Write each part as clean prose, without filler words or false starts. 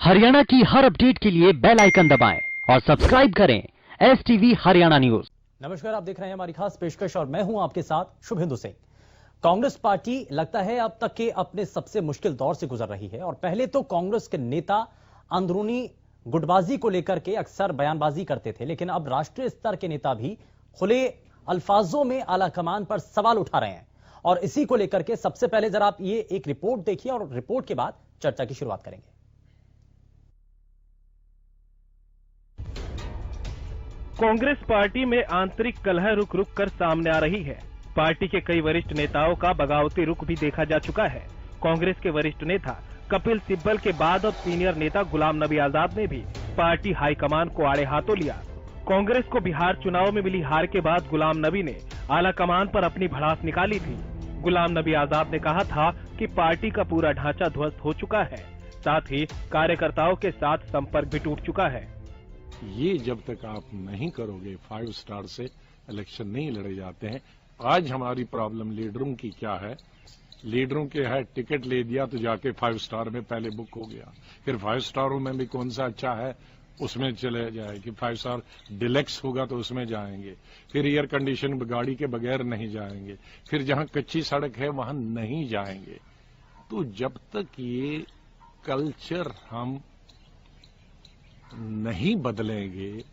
हरियाणा की हर अपडेट के लिए बेल आइकन दबाएं और सब्सक्राइब करें STV हरियाणा न्यूज। नमस्कार, आप देख रहे हैं हमारी खास पेशकश और मैं हूं आपके साथ शुभेंदु सिंह। कांग्रेस पार्टी लगता है अब तक के अपने सबसे मुश्किल दौर से गुजर रही है और पहले तो कांग्रेस के नेता अंदरूनी गुटबाजी को लेकर के अक्सर बयानबाजी करते थे, लेकिन अब राष्ट्रीय स्तर के नेता भी खुले अल्फाजों में आलाकमान पर सवाल उठा रहे हैं। और इसी को लेकर के सबसे पहले जरा आप ये एक रिपोर्ट देखिए और रिपोर्ट के बाद चर्चा की शुरुआत करेंगे। कांग्रेस पार्टी में आंतरिक कलह रुक रुक कर सामने आ रही है। पार्टी के कई वरिष्ठ नेताओं का बगावती रुख भी देखा जा चुका है। कांग्रेस के वरिष्ठ नेता कपिल सिब्बल के बाद अब सीनियर नेता गुलाम नबी आजाद ने भी पार्टी हाईकमान को आड़े हाथों लिया। कांग्रेस को बिहार चुनाव में मिली हार के बाद गुलाम नबी ने आलाकमान पर अपनी भड़ास निकाली थी। गुलाम नबी आजाद ने कहा था कि पार्टी का पूरा ढांचा ध्वस्त हो चुका है, साथ ही कार्यकर्ताओं के साथ संपर्क भी टूट चुका है। ये जब तक आप नहीं करोगे, 5 स्टार से इलेक्शन नहीं लड़े जाते हैं। आज हमारी प्रॉब्लम लीडरों की क्या है? लीडरों के है टिकट ले दिया तो जाके 5 स्टार में पहले बुक हो गया, फिर 5 स्टारों में भी कौन सा अच्छा है उसमें चले जाए कि 5 स्टार डिलेक्स होगा तो उसमें जाएंगे, फिर एयर कंडीशन गाड़ी के बगैर नहीं जाएंगे, फिर जहां कच्ची सड़क है वहां नहीं जाएंगे। तो जब तक ये कल्चर हम नहीं बदलेंगे,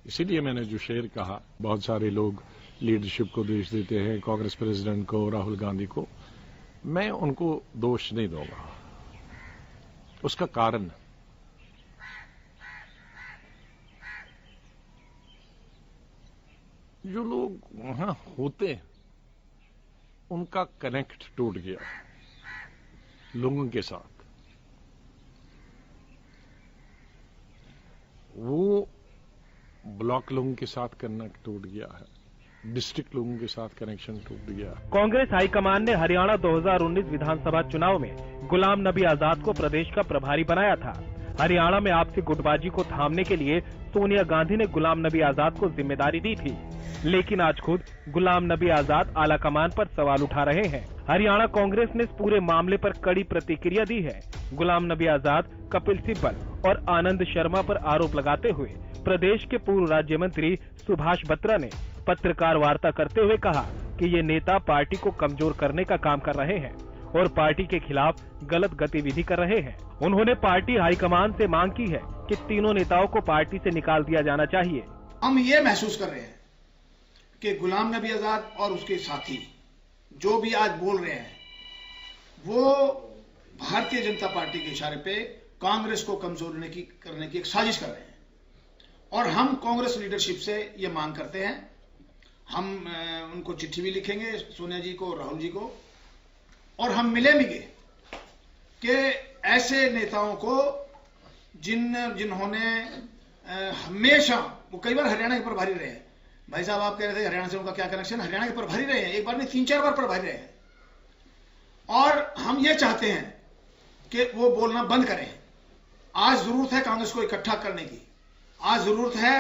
इसीलिए मैंने जो शेर कहा, बहुत सारे लोग लीडरशिप को दोष देते हैं, कांग्रेस प्रेसिडेंट को, राहुल गांधी को। मैं उनको दोष नहीं दूंगा। उसका कारण जो लोग वहां होते हैं उनका कनेक्ट टूट गया लोगों के साथ। वो ब्लॉक लोगों के साथ कनेक्ट टूट गया है, डिस्ट्रिक्ट लोगों के साथ कनेक्शन टूट गया। कांग्रेस हाईकमान ने हरियाणा 2019 विधानसभा चुनाव में गुलाम नबी आजाद को प्रदेश का प्रभारी बनाया था। हरियाणा में आपसी गुटबाजी को थामने के लिए सोनिया गांधी ने गुलाम नबी आजाद को जिम्मेदारी दी थी, लेकिन आज खुद गुलाम नबी आजाद आलाकमान पर सवाल उठा रहे हैं। हरियाणा कांग्रेस ने इस पूरे मामले पर कड़ी प्रतिक्रिया दी है। गुलाम नबी आजाद, कपिल सिब्बल और आनंद शर्मा पर आरोप लगाते हुए प्रदेश के पूर्व राज्य मंत्री सुभाष बत्रा ने पत्रकार वार्ता करते हुए कहा कि ये नेता पार्टी को कमजोर करने का काम कर रहे हैं और पार्टी के खिलाफ गलत गतिविधि कर रहे हैं। उन्होंने पार्टी हाईकमान से मांग की है कि तीनों नेताओं को पार्टी से निकाल दिया जाना चाहिए। हम ये महसूस कर रहे हैं कि गुलाम नबी आजाद और उसके साथी जो भी आज बोल रहे हैं वो भारतीय जनता पार्टी के इशारे पे कांग्रेस को कमजोर करने की एक साजिश कर रहे हैं। और हम कांग्रेस लीडरशिप से ये मांग करते हैं, हम उनको चिट्ठी भी लिखेंगे, सोनिया जी को, राहुल जी को, और हम मिलेंगे कि ऐसे नेताओं को जिन्होंने हमेशा, वो कई बार हरियाणा के प्रभारी रहे हैं। भाई साहब आप कह रहे थे हरियाणा से उनका क्या कनेक्शन? हरियाणा के प्रभारी रहे हैं, एक बार नहीं 3-4 बार प्रभारी रहे हैं। और हम ये चाहते हैं कि वो बोलना बंद करें। आज जरूरत है कांग्रेस को इकट्ठा करने की, आज जरूरत है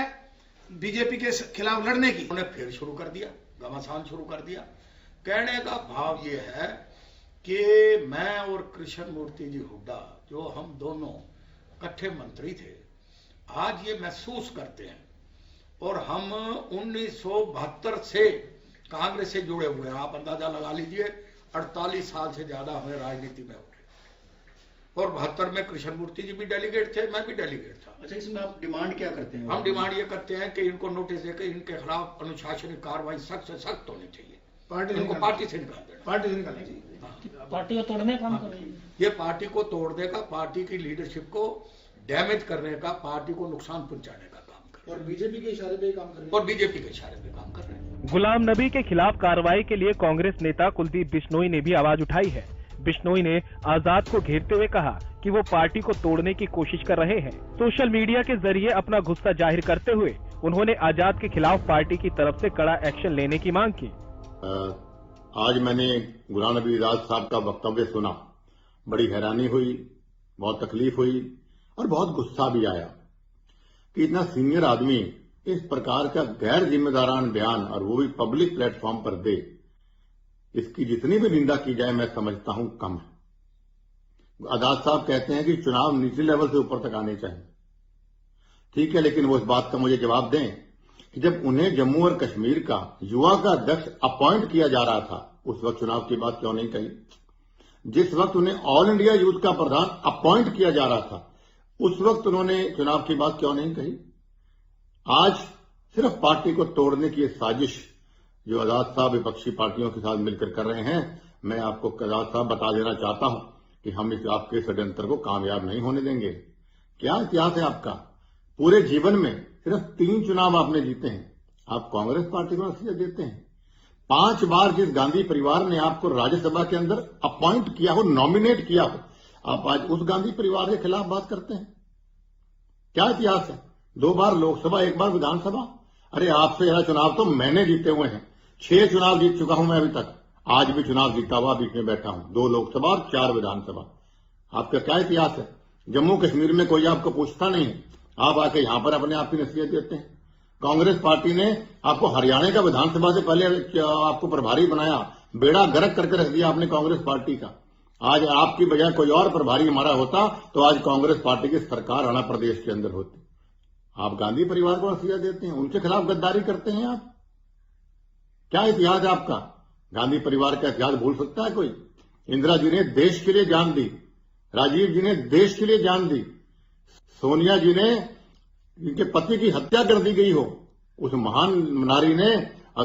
बीजेपी के खिलाफ लड़ने की। उन्होंने फिर शुरू कर दिया, घमासान शुरू कर दिया। कहने का भाव ये है कि मैं और कृष्ण मूर्ति जी हुड्डा, जो हम दोनों इकट्ठे मंत्री थे, आज ये महसूस करते हैं और हम 1972 से कांग्रेस से जुड़े हुए हैं। आप अंदाजा लगा लीजिए, 48 साल से ज्यादा हमें राजनीति में हो गए। और 72 में कृष्ण मूर्ति जी भी डेलीगेट थे, मैं भी डेलीगेट था। अच्छा, इसमें आप डिमांड क्या करते हैं? हम डिमांड ये करते हैं कि इनको नोटिस देकर इनके खिलाफ अनुशासनिक कार्रवाई सख्त से सख्त होनी चाहिए। इनको पार्टी से निकाल देना, पार्टी से निकालनी चाहिए। पार्टी को तोड़ने का काम कर रही है। ये पार्टी को तोड़ने का, पार्टी की लीडरशिप को डैमेज करने का, पार्टी को नुकसान पहुंचाने का काम कर रहे हैं। और बीजेपी के इशारे पे काम कर रहे हैं। और बीजेपी के इशारे पे काम कर रहे हैं। गुलाम नबी के खिलाफ कार्रवाई के लिए कांग्रेस नेता कुलदीप बिश्नोई ने भी आवाज उठाई है। बिश्नोई ने आजाद को घेरते हुए कहा कि वो पार्टी को तोड़ने की कोशिश कर रहे हैं। सोशल मीडिया के जरिए अपना गुस्सा जाहिर करते हुए उन्होंने आजाद के खिलाफ पार्टी की तरफ से कड़ा एक्शन लेने की मांग की। आज मैंने गुलाम नबी आजाद साहब का वक्तव्य सुना, बड़ी हैरानी हुई, बहुत तकलीफ हुई और बहुत गुस्सा भी आया कि इतना सीनियर आदमी इस प्रकार का गैर जिम्मेदारान बयान, और वो भी पब्लिक प्लेटफॉर्म पर दे। इसकी जितनी भी निंदा की जाए मैं समझता हूं कम है। आजाद साहब कहते हैं कि चुनाव निचले लेवल से ऊपर तक आने चाहिए। ठीक है, लेकिन वो इस बात का मुझे जवाब दें कि जब उन्हें जम्मू और कश्मीर का युवा का अध्यक्ष अपॉइंट किया जा रहा था, उस वक्त चुनाव की बात क्यों नहीं कही? जिस वक्त उन्हें ऑल इंडिया यूथ का प्रधान अपॉइंट किया जा रहा था, उस वक्त उन्होंने चुनाव की बात क्यों नहीं कही? आज सिर्फ पार्टी को तोड़ने की साजिश जो आजाद साहब विपक्षी पार्टियों के साथ मिलकर कर रहे हैं, मैं आपको आजाद साहब बता देना चाहता हूं कि हम इस आपके षड्यंत्र को कामयाब नहीं होने देंगे। क्या इतिहास है आपका? पूरे जीवन में सिर्फ 3 चुनाव आपने जीते हैं, आप कांग्रेस पार्टी को नसीहत देते हैं। 5 बार जिस गांधी परिवार ने आपको राज्यसभा के अंदर अपॉइंट किया हो, नॉमिनेट किया हो, आप आज उस गांधी परिवार के खिलाफ बात करते हैं। क्या इतिहास है? 2 बार लोकसभा, 1 बार विधानसभा। अरे आपसे यह चुनाव तो मैंने जीते हुए हैं, 6 चुनाव जीत चुका हूं मैं अभी तक, आज भी चुनाव जीता हुआ बीच में बैठा हूं, 2 लोकसभा और 4 विधानसभा। आपका क्या इतिहास है? जम्मू कश्मीर में कोई आपको पूछता नहीं है, आप आके यहां पर अपने आप की नसीहत देते हैं। कांग्रेस पार्टी ने आपको हरियाणा का विधानसभा से पहले आपको प्रभारी बनाया, बेड़ा गर्क करके रख दिया आपने कांग्रेस पार्टी का। आज आपकी बजाय कोई और प्रभारी हमारा होता तो आज कांग्रेस पार्टी की सरकार हरियाणा प्रदेश के अंदर होती। आप गांधी परिवार को नसीहत देते हैं, उनके खिलाफ गद्दारी करते हैं आप। क्या इतिहास है आपका? गांधी परिवार का इतिहास भूल सकता है कोई? इंदिरा जी ने देश के लिए जान दी, राजीव जी ने देश के लिए जान दी, सोनिया जी ने इनके पति की हत्या कर दी गई हो, उस महान नारी ने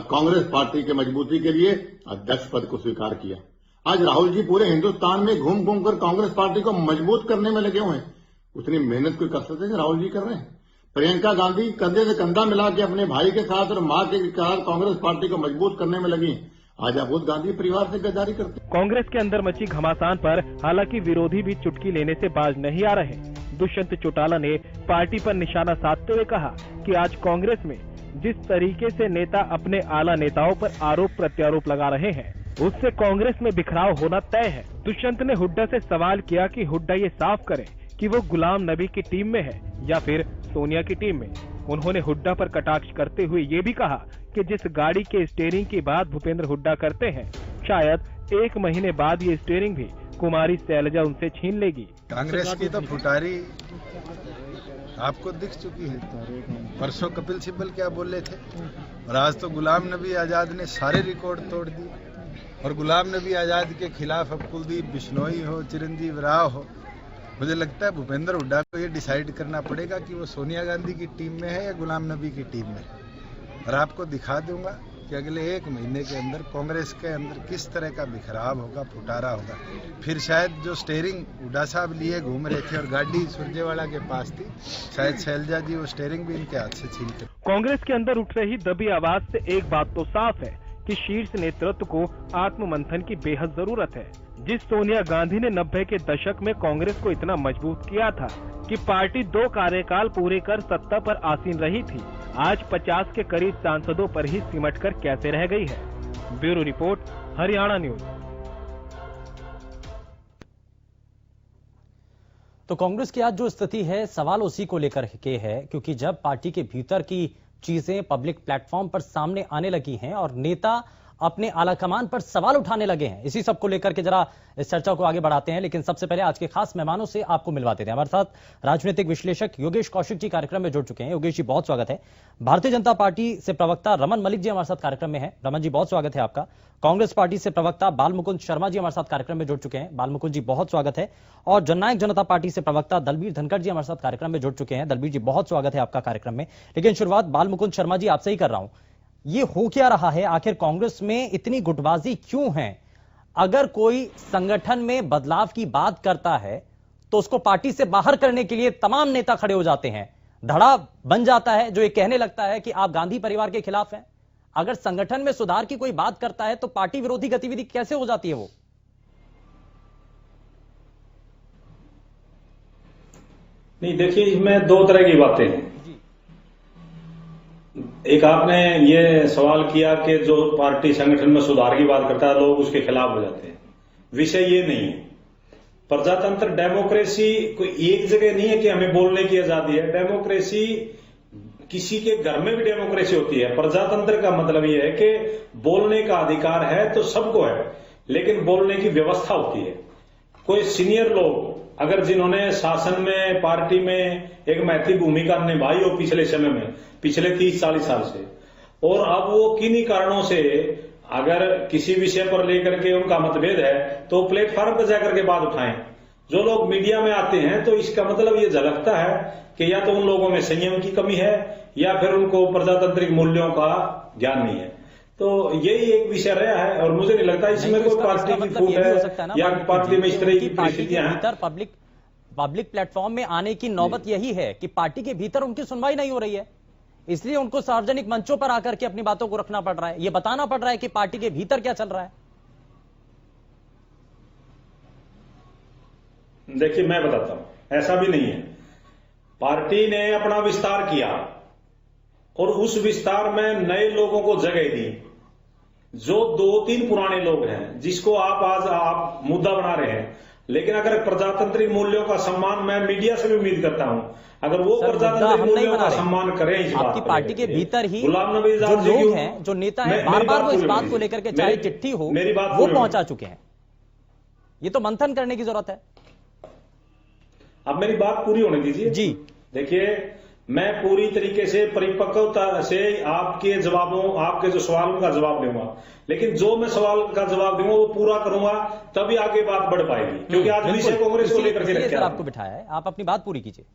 कांग्रेस पार्टी के मजबूती के लिए अध्यक्ष पद को स्वीकार किया। आज राहुल जी पूरे हिंदुस्तान में घूम घूम कर कांग्रेस पार्टी को मजबूत करने में लगे हुए हैं। उतनी मेहनत कोई कर सकते हैं राहुल जी कर रहे हैं। प्रियंका गांधी कंधे से कंधा मिला के अपने भाई के साथ और मां के साथ कांग्रेस पार्टी को मजबूत करने में लगी। आज आप उस गांधी परिवार से गद्दारी करते हैं। कांग्रेस के अंदर मची घमासान पर हालांकि विरोधी भी चुटकी लेने से बाज नहीं आ रहे। दुष्यंत चौटाला ने पार्टी पर निशाना साधते हुए कहा कि आज कांग्रेस में जिस तरीके से नेता अपने आला नेताओं पर आरोप प्रत्यारोप लगा रहे हैं, उससे कांग्रेस में बिखराव होना तय है। दुष्यंत ने हुड्डा से सवाल किया कि हुड्डा ये साफ करे कि वो गुलाम नबी की टीम में है या फिर सोनिया की टीम में। उन्होंने हुड्डा पर कटाक्ष करते हुए ये भी कहा कि जिस गाड़ी के स्टीयरिंग की बात भूपेंद्र हुड्डा करते हैं, शायद 1 महीने बाद ये स्टीयरिंग भी कुमारी शैलजा उनसे छीन लेगी। कांग्रेस की तो फुटारी आपको दिख चुकी है। परसों कपिल सिब्बल क्या बोले थे और आज तो गुलाम नबी आजाद ने सारे रिकॉर्ड तोड़ दिए। और गुलाम नबी आजाद के खिलाफ अब कुलदीप बिश्नोई हो, चिरंजीव राव हो, मुझे लगता है भूपेंद्र हुड्डा को ये डिसाइड करना पड़ेगा कि वो सोनिया गांधी की टीम में है या गुलाम नबी की टीम में है। और आपको दिखा दूंगा कि अगले 1 महीने के अंदर कांग्रेस के अंदर किस तरह का बिखराव होगा, फुटारा होगा। फिर शायद जो स्टीयरिंग हुड्डा साहब लिए घूम रहे थे और गाड़ी सुरजेवाला के पास थी, शायद शैलजा जी वो स्टीयरिंग भी इनके हाथ से छीन के। कांग्रेस के अंदर उठ रही दबी आवाज से एक बात तो साफ है कि शीर्ष नेतृत्व को आत्ममंथन की बेहद जरूरत है। जिस सोनिया गांधी ने 90 के दशक में कांग्रेस को इतना मजबूत किया था कि पार्टी 2 कार्यकाल पूरे कर सत्ता पर आसीन रही थी, आज 50 के करीब सांसदों पर ही सिमट कर कैसे रह गई है। Bureau report, Haryana news. तो कांग्रेस की आज जो स्थिति है, सवाल उसी को लेकर के है, क्योंकि जब पार्टी के भीतर की चीजें पब्लिक प्लेटफॉर्म पर सामने आने लगी हैं और नेता अपने आलाकमान पर सवाल उठाने लगे हैं, इसी सब को लेकर के जरा इस चर्चा को आगे बढ़ाते हैं। लेकिन सबसे पहले आज के खास मेहमानों से आपको मिलवाते थे। हमारे साथ राजनीतिक विश्लेषक योगेश कौशिक जी कार्यक्रम में जुड़ चुके हैं। योगेश जी बहुत स्वागत है। भारतीय जनता पार्टी से प्रवक्ता रमन मलिक जी हमारे साथ कार्यक्रम में है। रमन जी बहुत स्वागत है आपका। कांग्रेस पार्टी से प्रवक्ता बालमुकुंद शर्मा जी हमारे साथ कार्यक्रम में जुड़ चुके हैं। बालमुकुंद जी बहुत स्वागत है। और जननायक जनता पार्टी से प्रवक्ता दलबीर धनखड़ जी हमारे साथ कार्यक्रम में जुड़ चुके हैं। दलबीर जी बहुत स्वागत है आपका कार्यक्रम में। लेकिन शुरुआत बालमुकुंद शर्मा जी आपसे ही कर रहा हूं, ये हो क्या रहा है? आखिर कांग्रेस में इतनी गुटबाजी क्यों है? अगर कोई संगठन में बदलाव की बात करता है तो उसको पार्टी से बाहर करने के लिए तमाम नेता खड़े हो जाते हैं। धड़ा बन जाता है जो ये कहने लगता है कि आप गांधी परिवार के खिलाफ हैं। अगर संगठन में सुधार की कोई बात करता है तो पार्टी विरोधी गतिविधि कैसे हो जाती है वो? नहीं, देखिए इसमें 2 तरह की बातें हैं। एक आपने ये सवाल किया कि जो पार्टी संगठन में सुधार की बात करता है लोग उसके खिलाफ हो जाते हैं। विषय ये नहीं है। प्रजातंत्र डेमोक्रेसी कोई एक जगह नहीं है कि हमें बोलने की आजादी है। डेमोक्रेसी किसी के घर में भी डेमोक्रेसी होती है। प्रजातंत्र का मतलब यह है कि बोलने का अधिकार है तो सबको है, लेकिन बोलने की व्यवस्था होती है। कोई सीनियर लोग अगर जिन्होंने शासन में, पार्टी में एक महत्वपूर्ण भूमिका निभाई हो पिछले समय में, पिछले 30-40 साल से, और अब वो किन्हीं कारणों से अगर किसी विषय पर लेकर के उनका मतभेद है तो प्लेटफॉर्म पर जाकर के बात उठाएं। जो लोग मीडिया में आते हैं तो इसका मतलब ये झलकता है कि या तो उन लोगों में संयम की कमी है या फिर उनको प्रजातांत्रिक मूल्यों का ज्ञान नहीं है। तो यही एक विषय रहा है और मुझे नहीं लगता इसमें कोई पार्टी की फूट है या पार्टी में इस तरह की परिस्थितियां हैं। पब्लिक प्लेटफॉर्म में आने की नौबत यही है कि पार्टी के भीतर उनकी सुनवाई नहीं हो रही है, इसलिए उनको सार्वजनिक मंचों पर आकर के अपनी बातों को रखना पड़ रहा है, ये बताना पड़ रहा है कि पार्टी के भीतर क्या चल रहा है। देखिए मैं बताता हूं, ऐसा भी नहीं है। पार्टी ने अपना विस्तार किया और उस विस्तार में नए लोगों को जगह दी। जो 2-3 पुराने लोग हैं जिसको आप मुद्दा बना रहे हैं, लेकिन अगर प्रजातांत्रिक मूल्यों का सम्मान, मैं मीडिया से भी उम्मीद करता हूं, अगर वो प्रजातांत्रिक मूल्यों का सम्मान करें, इस आपकी पार्टी के भीतर ही गुलाम नबी आजाद जो लोग हैं, जो नेता हैं, बार बार वो इस बात को लेकर के चाहे चिट्ठी हो वो पहुंचा चुके हैं। ये तो मंथन करने की जरूरत है। अब मेरी बात पूरी होने दीजिए जी। देखिए मैं पूरी तरीके से परिपक्वता से आपके जवाबों, आपके जो सवालों का जवाब दूंगा, लेकिन जो मैं सवाल का जवाब दूंगा वो पूरा करूंगा, तभी आगे बात बढ़ पाएगी। क्योंकि आज विषय कांग्रेस को लेकर के रखा है, आपको बिठाया है, आप अपनी बात पूरी कीजिए।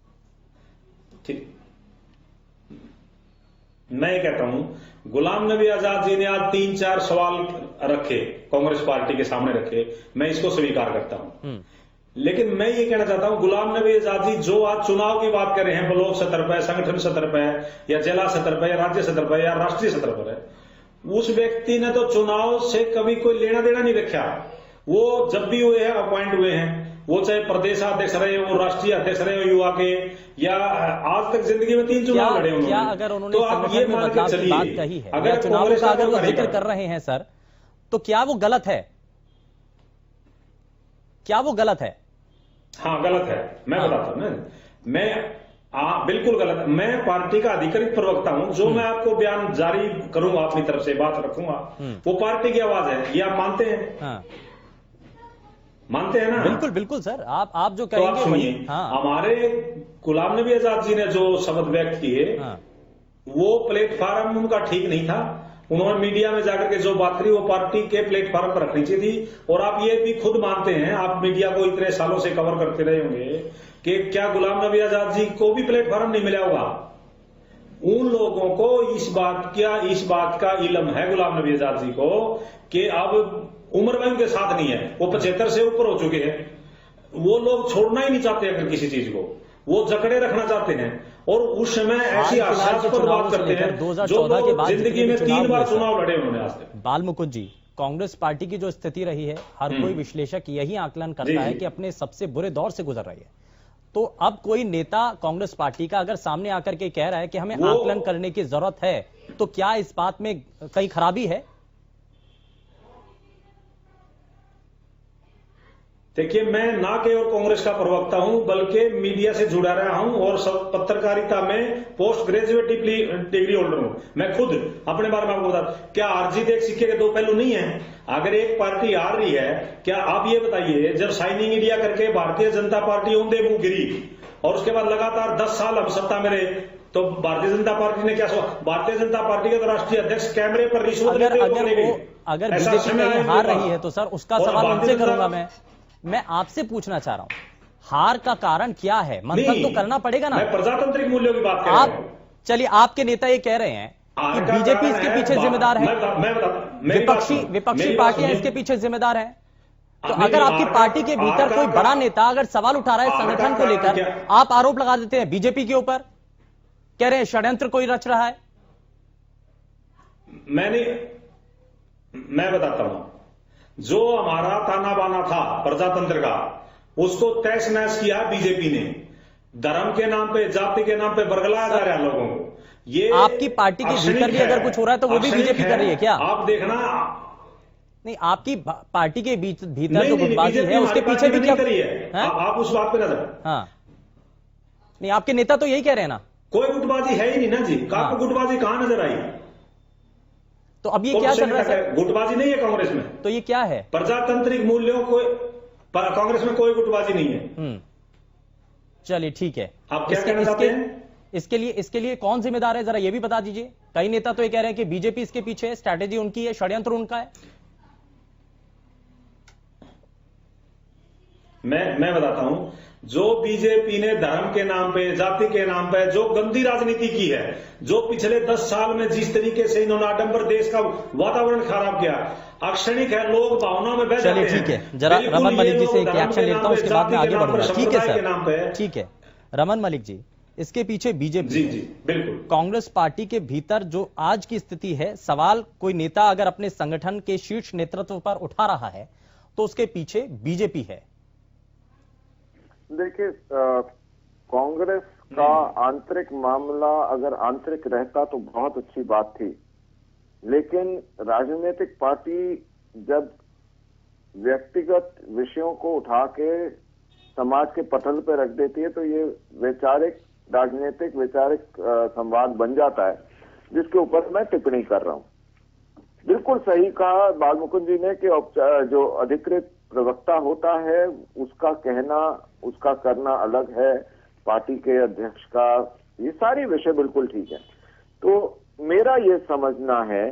ठीक, मैं ये कहता हूं, गुलाम नबी आजाद जी ने आज 3-4 सवाल रखे, कांग्रेस पार्टी के सामने रखे, मैं इसको स्वीकार करता हूं। लेकिन मैं ये कहना चाहता हूं, गुलाम नबी आजाद जी जो आज चुनाव की बात कर रहे हैं, ब्लॉक स्तर पर, संगठन स्तर पर, या जिला स्तर पर, या राज्य स्तर पर, या राष्ट्रीय स्तर पर है, उस व्यक्ति ने तो चुनाव से कभी कोई लेना देना नहीं रखा। वो जब भी हुए हैं, अपॉइंट हुए हैं, वो चाहे प्रदेशाध्यक्ष रहे हो, राष्ट्रीय अध्यक्ष रहे हो युवा के, या आज तक जिंदगी में 3 चुनाव लड़े उन्होंने। क्या अगर उन्होंने तो आप ये मान के चलिए, बात कही है, अगर चुनाव का अगर वो जिक्र कर रहे हैं सर, तो क्या वो गलत है? क्या वो गलत है? हाँ गलत है, मैं बताता हूं। मैं बिल्कुल गलत। मैं पार्टी का अधिकृत प्रवक्ता हूं, जो मैं आपको बयान जारी करूंगा, अपनी तरफ से बात रखूंगा, वो पार्टी की आवाज है। ये आप मानते हैं? हाँ। मानते हैं ना? बिल्कुल बिल्कुल सर, आप जो कहेंगे तो वही। हाँ। हमारे गुलाम नबी आजाद जी ने जो शब्द व्यक्त किए, वो प्लेटफॉर्म उनका ठीक नहीं था। उन्होंने मीडिया में जाकर के जो बात करी वो पार्टी के प्लेटफॉर्म पर रखनी चाहिए थी। और आप ये भी खुद मानते हैं, आप मीडिया को इतने सालों से कवर करते रहे होंगे, कि क्या गुलाम नबी आजाद जी को भी प्लेटफॉर्म नहीं मिला होगा? उन लोगों को इस बात का इल्म है गुलाम नबी आजाद जी को कि अब उम्र में उनके साथ नहीं है, वो 75 से ऊपर हो चुके हैं। वो लोग छोड़ना ही नहीं चाहते अगर किसी चीज को, वो जकड़े रखना चाहते हैं। और उस समय ऐसी हास्यास्पद बात करते हैं, जो लोग जिंदगी में 3 बार चुनाव लड़े उन्होंने आज तक। बाल मुकुंद जी, कांग्रेस पार्टी की जो स्थिति रही है, हर कोई विश्लेषक यही आकलन करता है कि अपने सबसे बुरे दौर से गुजर रही है। तो अब कोई नेता कांग्रेस पार्टी का अगर सामने आकर के कह रहा है कि हमें आकलन करने की जरूरत है, तो क्या इस बात में कहीं खराबी है? देखिए मैं ना केवल कांग्रेस का प्रवक्ता हूं, बल्कि मीडिया से जुड़ा रहा हूं और सब पत्रकारिता में पोस्ट ग्रेजुएट डिग्री होल्डर हूं। मैं खुद अपने बारे में आपको बता, क्या हार जीत एक सिक्के के 2 पहलू नहीं है? अगर एक पार्टी हार रही है, क्या आप ये बताइए, जब शाइनिंग इंडिया करके भारतीय जनता पार्टी औंधे मुंह गिरी और उसके बाद लगातार 10 साल हम सत्ता में रहे, तो भारतीय जनता पार्टी ने क्या सोचा? भारतीय जनता पार्टी के तो राष्ट्रीय अध्यक्ष कैमरे पर रिश्वत लेते हुए अगर बीजेपी कहीं हार रही है तो सर उसका सवाल उनसे करूंगा। मैं आपसे पूछना चाह रहा हूं, हार का कारण क्या है? मंथन तो करना पड़ेगा ना। मैं प्रजातांत्रिक मूल्यों की बात कर रहा हूं। चलिए, आपके नेता ये कह रहे हैं कि बीजेपी इसके पीछे जिम्मेदार है, विपक्षी पार्टियां इसके पीछे जिम्मेदार हैं। तो अगर आपकी पार्टी के भीतर कोई बड़ा नेता अगर सवाल उठा रहा है संगठन को लेकर, आप आरोप लगा देते हैं बीजेपी के ऊपर, कह रहे हैं षड्यंत्र कोई रच रहा है। मैं बताता हूं, जो हमारा ताना बाना था प्रजातंत्र का, उसको तहस नहस किया बीजेपी ने। धर्म के नाम पे, जाति के नाम पे बरगलाया जा रहा है लोगों को। ये आपकी पार्टी के भीतर भी अगर कुछ हो रहा है तो वो भी बीजेपी कर रही है क्या? आप देखना। नहीं, आपकी पार्टी के भीतर जो गुटबाजी है उसके पीछे भी क्या करी है? आप उस बात पे नजर। हाँ, नहीं, आपके नेता तो यही कह रहे हैं ना, कोई गुटबाजी है ही नहीं ना जी। आपको गुटबाजी कहां नजर आई? तो अब ये क्या चल रहा है? गुटबाजी नहीं है कांग्रेस में, तो ये क्या है? प्रजातांत्रिक मूल्यों को पर कांग्रेस में कोई गुटबाजी नहीं है। चलिए ठीक है, आप क्या कहना चाहते हैं? इसके लिए कौन जिम्मेदार है, जरा ये भी बता दीजिए। कई नेता तो ये कह रहे हैं कि बीजेपी इसके पीछे है, स्ट्रैटेजी उनकी है, षड्यंत्र उनका है। मैं बताता हूं, जो बीजेपी ने धर्म के नाम पे, जाति के नाम पे जो गंदी राजनीति की है, जो पिछले 10 साल में जिस तरीके से इन्होंने आडंबर देश का वातावरण खराब किया, अक्षणिक है, लोग भावनाओं में बह जाते हैं। ठीक है, जरा रमन मलिक जी से एक एक्शन लेता हूं, उसके बाद में आगे बढ़ूंगा। ठीक है सर, ठीक है रमन मलिक जी, इसके पीछे बीजेपी। जी बिल्कुल। कांग्रेस पार्टी के भीतर जो आज की स्थिति है, सवाल कोई नेता अगर अपने संगठन के शीर्ष नेतृत्व पर उठा रहा है तो उसके पीछे बीजेपी है। देखिए, कांग्रेस का आंतरिक मामला अगर आंतरिक रहता तो बहुत अच्छी बात थी, लेकिन राजनीतिक पार्टी जब व्यक्तिगत विषयों को उठा के समाज के पटल पर रख देती है तो ये वैचारिक राजनीतिक वैचारिक संवाद बन जाता है, जिसके ऊपर मैं टिप्पणी कर रहा हूं। बिल्कुल सही कहा बाल मुकुंद जी ने कि जो अधिकृत प्रवक्ता होता है उसका कहना उसका करना अलग है, पार्टी के अध्यक्ष का, ये सारी विषय बिल्कुल ठीक है। तो मेरा ये समझना है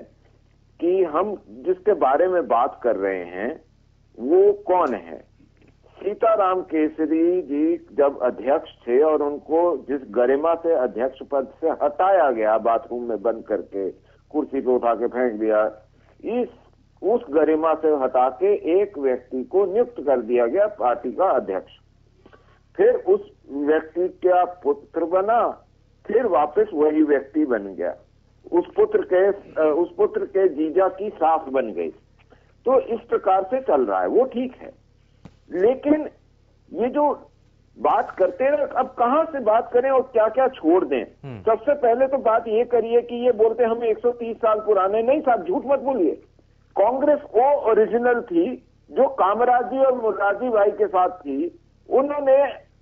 कि हम जिसके बारे में बात कर रहे हैं वो कौन है। सीताराम केसरी जी जब अध्यक्ष थे और उनको जिस गरिमा से अध्यक्ष पद से हटाया गया, बाथरूम में बंद करके कुर्सी पे उठा के फेंक दिया, उस गरिमा से हटा के एक व्यक्ति को नियुक्त कर दिया गया पार्टी का अध्यक्ष। फिर उस व्यक्ति का पुत्र बना, फिर वापस वही व्यक्ति बन गया, उस पुत्र के जीजा की सास बन गई। तो इस प्रकार से चल रहा है, वो ठीक है। लेकिन ये जो बात करते हैं, अब कहां से बात करें और क्या क्या छोड़ दें। सबसे पहले तो बात ये करिए कि ये बोलते हम 130 साल पुराने, नहीं साहब, झूठ मत बोलिए। कांग्रेस वो ओरिजिनल थी जो कामराज जी और मुरारजी भाई के साथ थी, उन्होंने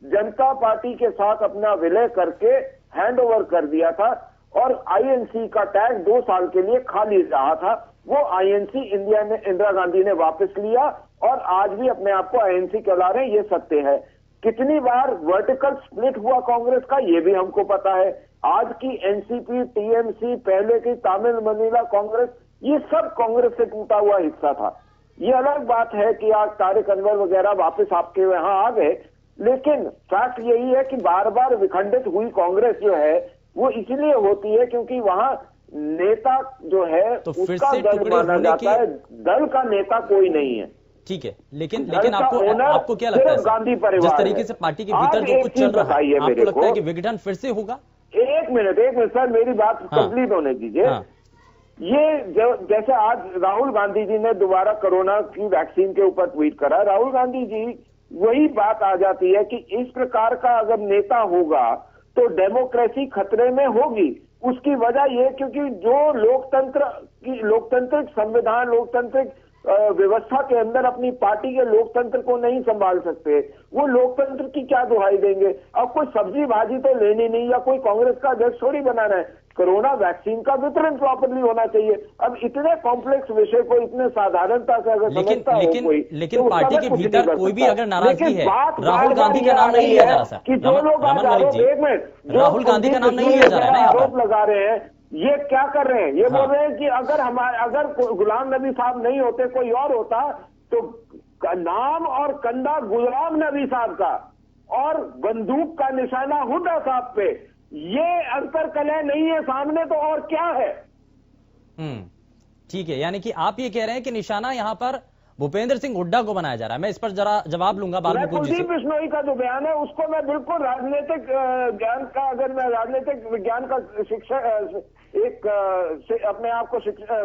जनता पार्टी के साथ अपना विलय करके हैंड ओवर कर दिया था और आईएनसी का टैग 2 साल के लिए खाली रहा था। वो आईएनसी इंदिरा गांधी ने वापस लिया और आज भी अपने आप को आईएनसी कहला रहे हैं, ये सत्य है। कितनी बार वर्टिकल स्प्लिट हुआ कांग्रेस का, ये भी हमको पता है। आज की एनसीपी, टीएमसी, पहले की तमिल मनीला कांग्रेस, ये सब कांग्रेस से टूटा हुआ हिस्सा था। ये अलग बात है कि आज तारिक अनवर वगैरह वापस आपके यहाँ आ गए, लेकिन फैक्ट यही है कि बार बार विखंडित हुई कांग्रेस जो है वो इसलिए होती है क्योंकि वहां नेता जो है तो उसका दल माना जाता है, दल का नेता कोई नहीं है। ठीक है, लेकिन आपको क्या लगता है गांधी परिवार जिस तरीके से पार्टी के भीतर जो कुछ चल रहा है, आपको लगता है कि विघटन फिर से होगा? एक मिनट सर, मेरी बात कंप्लीट होने दीजिए। ये जैसे आज राहुल गांधी जी ने दोबारा कोरोना की वैक्सीन के ऊपर ट्वीट करा, राहुल गांधी जी, वही बात आ जाती है कि इस प्रकार का अगर नेता होगा तो डेमोक्रेसी खतरे में होगी। उसकी वजह यह क्योंकि जो लोकतांत्रिक संविधान, लोकतांत्रिक व्यवस्था के अंदर अपनी पार्टी के लोकतंत्र को नहीं संभाल सकते, वो लोकतंत्र की क्या दुहाई देंगे। अब कोई सब्जी भाजी तो लेनी नहीं, या कोई कांग्रेस का अध्यक्ष थोड़ी बनाना है। कोरोना वैक्सीन का वितरण प्रॉपरली होना चाहिए। अब इतने कॉम्प्लेक्स विषय को इतने साधारणता से अगर समझता हो कोई, लेकिन पार्टी के भीतर कोई भी अगर नाराजगी है, राहुल गांधी का नाम नहीं लिया जा रहा कि जो लोग राहुल गांधी का नाम नहीं लिया जा रहा है, आरोप लगा रहे हैं, ये क्या कर रहे हैं? ये बोल रहे हैं कि अगर गुलाम नबी साहब नहीं होते, कोई और होता, तो नाम और कंधा गुलाम नबी साहब का और बंदूक का निशाना हुड्डा साहब पे, ये अंतर कलह नहीं है सामने, तो और क्या है? ठीक है, यानी कि आप ये कह रहे हैं कि निशाना यहां पर भूपेंद्र सिंह हुड्डा को बनाया जा रहा है। मैं इस पर जरा जवाब लूंगा बाल मुकुंद जी से। कुलदीप बिश्नोई का जो बयान है उसको मैं बिल्कुल राजनीतिक ज्ञान का, अगर मैं राजनीतिक विज्ञान का शिक्षक अपने आप को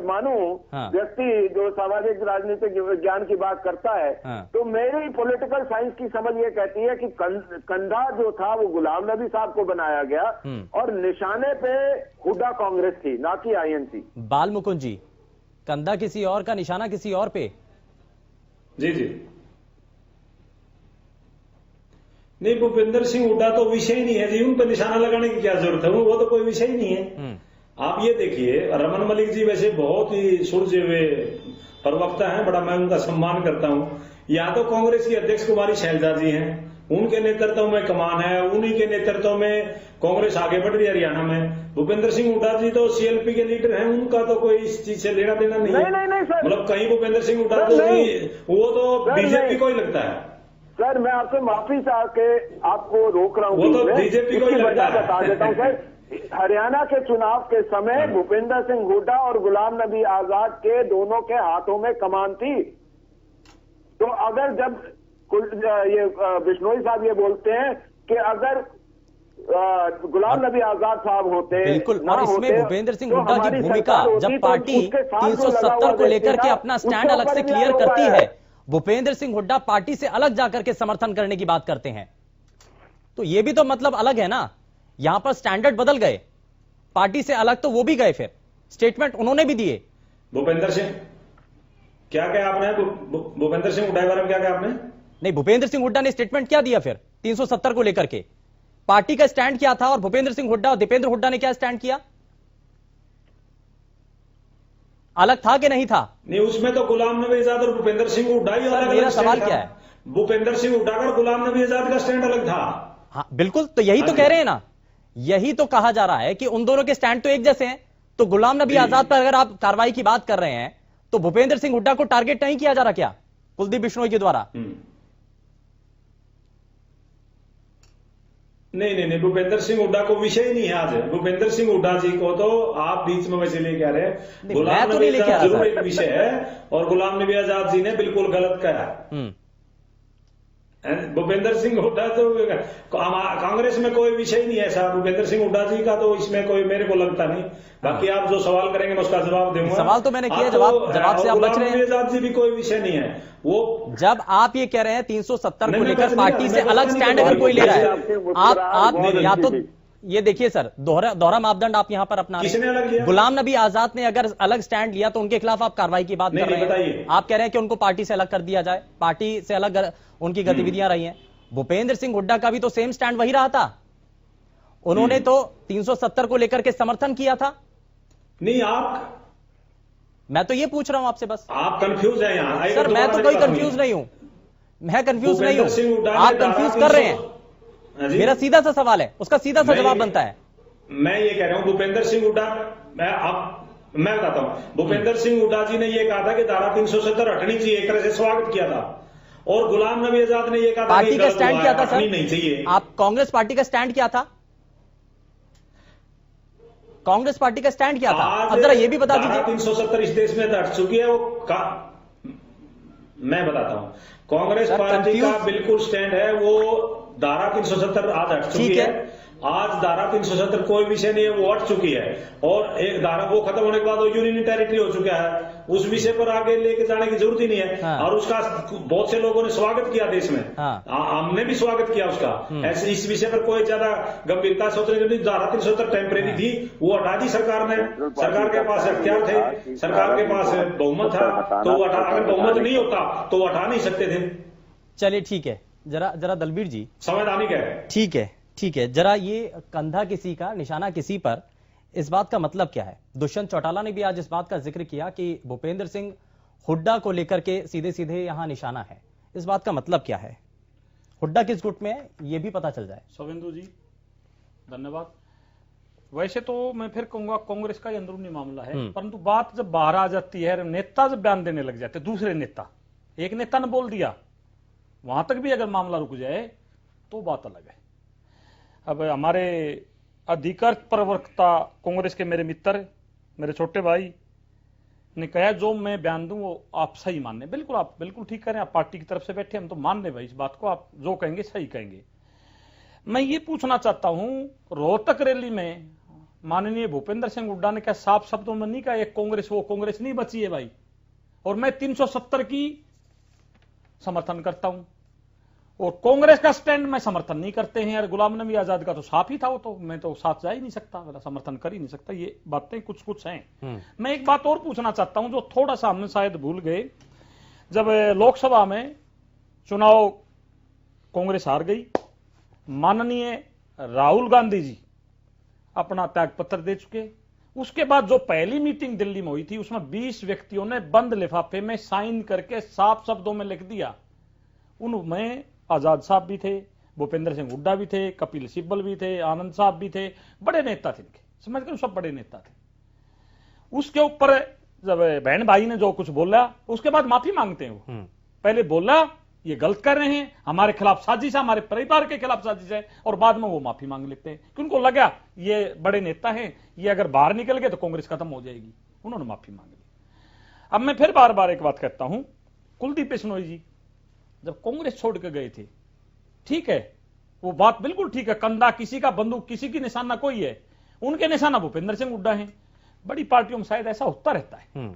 मानूं, व्यक्ति जो सामाजिक राजनीतिक विज्ञान की बात करता है, तो मेरी पॉलिटिकल साइंस की समझ ये कहती है कि कंधा जो था वो गुलाम नबी साहब को बनाया गया और निशाने पे हुड्डा कांग्रेस थी, ना कि आईएनसी। बाल मुकुंद जी, कंधा किसी और का, निशाना किसी और पे? जी नहीं, भूपेंद्र सिंह हुड्डा तो विषय ही नहीं है जी, उन पर निशाना लगाने की क्या जरूरत है, वो तो कोई विषय ही नहीं है। आप ये देखिए, रमन मलिक जी वैसे बहुत ही सुलझे हुए प्रवक्ता हैं, बड़ा मैं उनका सम्मान करता हूं। यहाँ तो कांग्रेस की अध्यक्ष कुमारी शैलजा जी हैं, उनके नेतृत्व में कमान है, उन्हीं के नेतृत्व में कांग्रेस आगे बढ़ रही है हरियाणा में। भूपेंद्र सिंह हुड्डा जी तो सीएलपी के लीडर हैं, उनका तो कोई इस चीज से लेना देना नहीं है। नहीं सर, मतलब कहीं भूपेंद्र सिंह हुड्डा तो वो तो बीजेपी को ही लगता है। सर मैं आपसे माफी चाह के आपको रोक रहा हूँ, वो तो बीजेपी को ही लगता है। बता देता हूँ सर, हरियाणा के चुनाव के समय भूपेंद्र सिंह हुड्डा और गुलाम नबी आजाद के दोनों के हाथों में कमान थी। तो अगर जब ये बिश्नोई साहब ये बोलते हैं कि अगर गुलाम नबी आजाद साहब होते, बिल्कुल, और इसमें भूपेंद्र सिंह हुड्डा की भूमिका, जब पार्टी 370 को लेकर के अपना स्टैंड अलग से क्लियर करती है, भूपेंद्र सिंह हुड्डा पार्टी से अलग जाकर के समर्थन करने की बात करते हैं, तो ये भी तो मतलब अलग है ना। यहां पर स्टैंडर्ड बदल गए, पार्टी से अलग तो वो भी गए, फिर स्टेटमेंट उन्होंने भी दिए। भूपेंद्र सिंह क्या कहा आपने? भूपेंद्र सिंह हुड्डा के बारे में क्या कहा आपने? नहीं, भूपेंद्र सिंह हुड्डा ने स्टेटमेंट क्या दिया फिर 370 को लेकर के? पार्टी का स्टैंड क्या था और भूपेंद्र सिंह हुड्डा और दीपेंद्र हुड्डा ने क्या स्टैंड किया? अलग था कि नहीं था? नहीं, उसमें तो गुलाम नबी आजाद और भूपेंद्र सिंह हुड्डा ही अलग। मेरा सवाल क्या है? भूपेंद्र सिंह हुड्डा का गुलाम नबी आजाद का स्टैंड अलग था। हाँ बिल्कुल, तो यही तो कह रहे हैं ना, यही तो कहा जा रहा है कि उन दोनों के स्टैंड तो एक जैसे हैं। तो गुलाम नबी आजाद पर अगर आप कार्रवाई की बात कर रहे हैं तो भूपेंद्र सिंह हुड्डा को टारगेट नहीं किया जा रहा क्या कुलदीप बिश्नोई के द्वारा? नहीं, भूपेंद्र सिंह हुड्डा को विषय नहीं है आज। भूपेंद्र सिंह हुड्डा जी को तो आप बीच में वैसे लेके आ रहे हैं। गुलाम नबी आजाद जरूर एक विषय है और गुलाम नबी आजाद जी ने बिल्कुल गलत कहा। भूपेंद्र सिंह हुड्डा तो कांग्रेस में कोई विषय नहीं है ऐसा। भूपेंद्र सिंह हुड्डा जी का तो इसमें कोई मेरे को लगता नहीं। बाकी आप जो सवाल करेंगे मैं उसका जवाब दूंगा। सवाल तो मैंने किया, जवाब से आप बच रहे हैं। आजाद जी भी कोई विषय नहीं है वो। जब आप ये कह रहे हैं 370 को लेकर पार्टी से अलग स्टैंड अगर कोई ले रहा है, आप या तो ये देखिए सर, दोहरा मापदंड आप यहां पर अपना रहे हैं। गुलाम नबी आजाद ने अगर अलग स्टैंड लिया तो उनके खिलाफ आप कार्रवाई की बात कर रहे हैं। आप कह रहे हैं कि उनको पार्टी से अलग कर दिया जाए, पार्टी से अलग उनकी गतिविधियां रही हैं। भूपेंद्र सिंह हुड्डा का भी तो सेम स्टैंड वही रहा था, उन्होंने तो 370 को लेकर के समर्थन किया था। नहीं, आप, मैं तो ये पूछ रहा हूं आपसे, बस आप कंफ्यूज हैं यहां। सर मैं तो कोई कंफ्यूज नहीं हूं, मैं कंफ्यूज नहीं हूं, आप कंफ्यूज कर रहे हैं। मेरा सीधा सा सवाल है, उसका सीधा सा जवाब बनता है। मैं ये कह रहा हूं भूपेंद्र सिंह हुड्डा, मैं बताता हूं, भूपेंद्र सिंह हुड्डा जी ने ये कहा था कि धारा 370 हटनी चाहिए, एक तरह से स्वागत किया था। और गुलाम नबी आजाद ने ये कहा था पार्टी का स्टैंड क्या था सर? नहीं चाहिए। आप कांग्रेस पार्टी का स्टैंड क्या था? कांग्रेस पार्टी का स्टैंड क्या था? अब जरा ये भी बता दीजिए। 370 इस देश में हट चुकी है मैं बताता हूं, कांग्रेस पार्टी का बिल्कुल स्टैंड है वो धारा 370 आज हट चुकी है। आज धारा 370 कोई विषय नहीं है, वो हट चुकी है। और एक धारा वो खत्म होने के बाद वो यूनियन टेरिटरी हो चुका है, उस विषय पर आगे लेके जाने की जरूरत ही नहीं है। हाँ। और उसका बहुत से लोगों ने स्वागत किया देश में। हाँ। हमने भी स्वागत किया उसका। ऐसे इस विषय पर कोई ज्यादा गंभीरता सोचने की नहीं। धारा 370 टेम्परेरी थी, वो हटा दी सरकार ने। सरकार के पास अख्तियार थे, सरकार के पास बहुमत था, तो अगर बहुमत नहीं होता तो वो हटा नहीं सकते थे। चलिए ठीक है, जरा दलबीर जी संवैधानिक है। ठीक है, जरा ये कंधा किसी का निशाना किसी पर, इस बात का मतलब क्या है? दुष्यंत चौटाला ने भी आज इस बात का जिक्र किया कि भूपेंद्र सिंह हुड्डा को लेकर के सीधे सीधे यहां निशाना है। इस बात का मतलब क्या है? हुड्डा किस गुट में है ये भी पता चल जाए। शुभेंदु जी धन्यवाद। वैसे तो मैं फिर कहूंगा कांग्रेस का अंदरूनी मामला है, परंतु बात जब बाहर आ जाती है, नेता जब बयान देने लग जाते, दूसरे नेता, एक नेता ने बोल दिया, वहां तक भी अगर मामला रुक जाए तो बात अलग है। अब हमारे अधिकार प्रवक्ता कांग्रेस के मेरे मित्र, मेरे छोटे भाई ने कहा जो मैं बयान दूं वो आप सही मानने। बिल्कुल, आप बिल्कुल ठीक करें, आप पार्टी की तरफ से बैठे, हम तो मान रहे भाई इस बात को, आप जो कहेंगे सही कहेंगे। मैं ये पूछना चाहता हूं, रोहतक रैली में माननीय भूपेंद्र सिंह हुड्डा ने क्या साफ शब्दों में नहीं कहा एक कांग्रेस वो कांग्रेस नहीं बची है भाई, और मैं 370 की समर्थन करता हूं, और कांग्रेस का स्टैंड में समर्थन नहीं करते हैं। यार गुलाम नबी आजाद का तो साफ ही था, वो तो मैं तो साथ जा ही नहीं सकता, मेरा समर्थन कर ही नहीं सकता। ये बातें कुछ कुछ हैं। मैं एक बात और पूछना चाहता हूं जो थोड़ा सा हमने शायद भूल गए। जब लोकसभा में चुनाव कांग्रेस हार गई, माननीय राहुल गांधी जी अपना त्याग पत्र दे चुके। उसके बाद जो पहली मीटिंग दिल्ली में हुई थी उसमें 20 व्यक्तियों ने बंद लिफाफे में साइन करके साफ शब्दों में लिख दिया उनमें आजाद साहब भी थे, भूपेंद्र सिंह हुड्डा भी थे, कपिल सिब्बल भी थे, आनंद साहब भी थे, बड़े नेता थे इनके, समझ कर सब बड़े नेता थे। उसके ऊपर जब बहन भाई ने जो कुछ बोला उसके बाद माफी मांगते हैं वो। पहले बोला ये गलत कर रहे हैं, हमारे खिलाफ साजिश है, हमारे परिवार के खिलाफ साजिश है, और बाद में वो माफी मांग लेते हैं कि उनको लगा ये बड़े नेता हैं, ये अगर बाहर निकल गए तो कांग्रेस खत्म हो जाएगी, उन्होंने माफी मांग ली। अब मैं फिर बार बार एक बात कहता हूं, कुलदीप बिश्नोई जी जब कांग्रेस छोड़ के गए थे, ठीक है, वो बात बिल्कुल ठीक है, कंधा किसी का, बंदूक किसी की निशाना कोई है, उनके निशाना भूपेंद्र सिंह हुड्डा है। बड़ी पार्टियों में शायद ऐसा होता रहता है।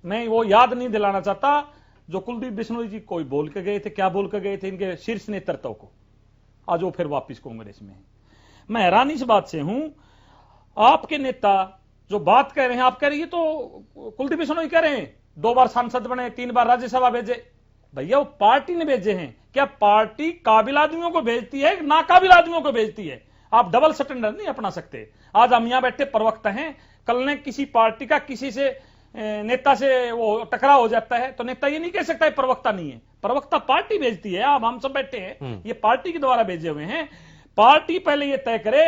मैं वो याद नहीं दिलाना चाहता जो कुलदीप बिश्नोई जी कोई बोल के गए थे, क्या बोल के गए थे इनके शीर्ष नेतृत्व को, आज वो फिर वापिस कांग्रेस में है। मैं हैरान इस बात से हूं, आपके नेता जो बात कह रहे हैं, आप कह रही है तो कुलदीप बिश्नोई कह रहे हैं 2 बार सांसद बने, 3 बार राज्यसभा भेजे, भैया वो पार्टी ने भेजे हैं। क्या पार्टी काबिल आदमियों को भेजती है, नाकाबिल आदमियों को भेजती है? आप डबल स्टैंडर्ड नहीं अपना सकते। आज हम यहां बैठे प्रवक्ता हैं, कल ने किसी पार्टी का किसी से नेता से वो टकराव हो जाता है तो नेता ये नहीं कह सकता है प्रवक्ता नहीं है, प्रवक्ता पार्टी भेजती है। अब हम सब बैठे हैं, ये पार्टी के द्वारा भेजे हुए हैं। पार्टी पहले ये तय करे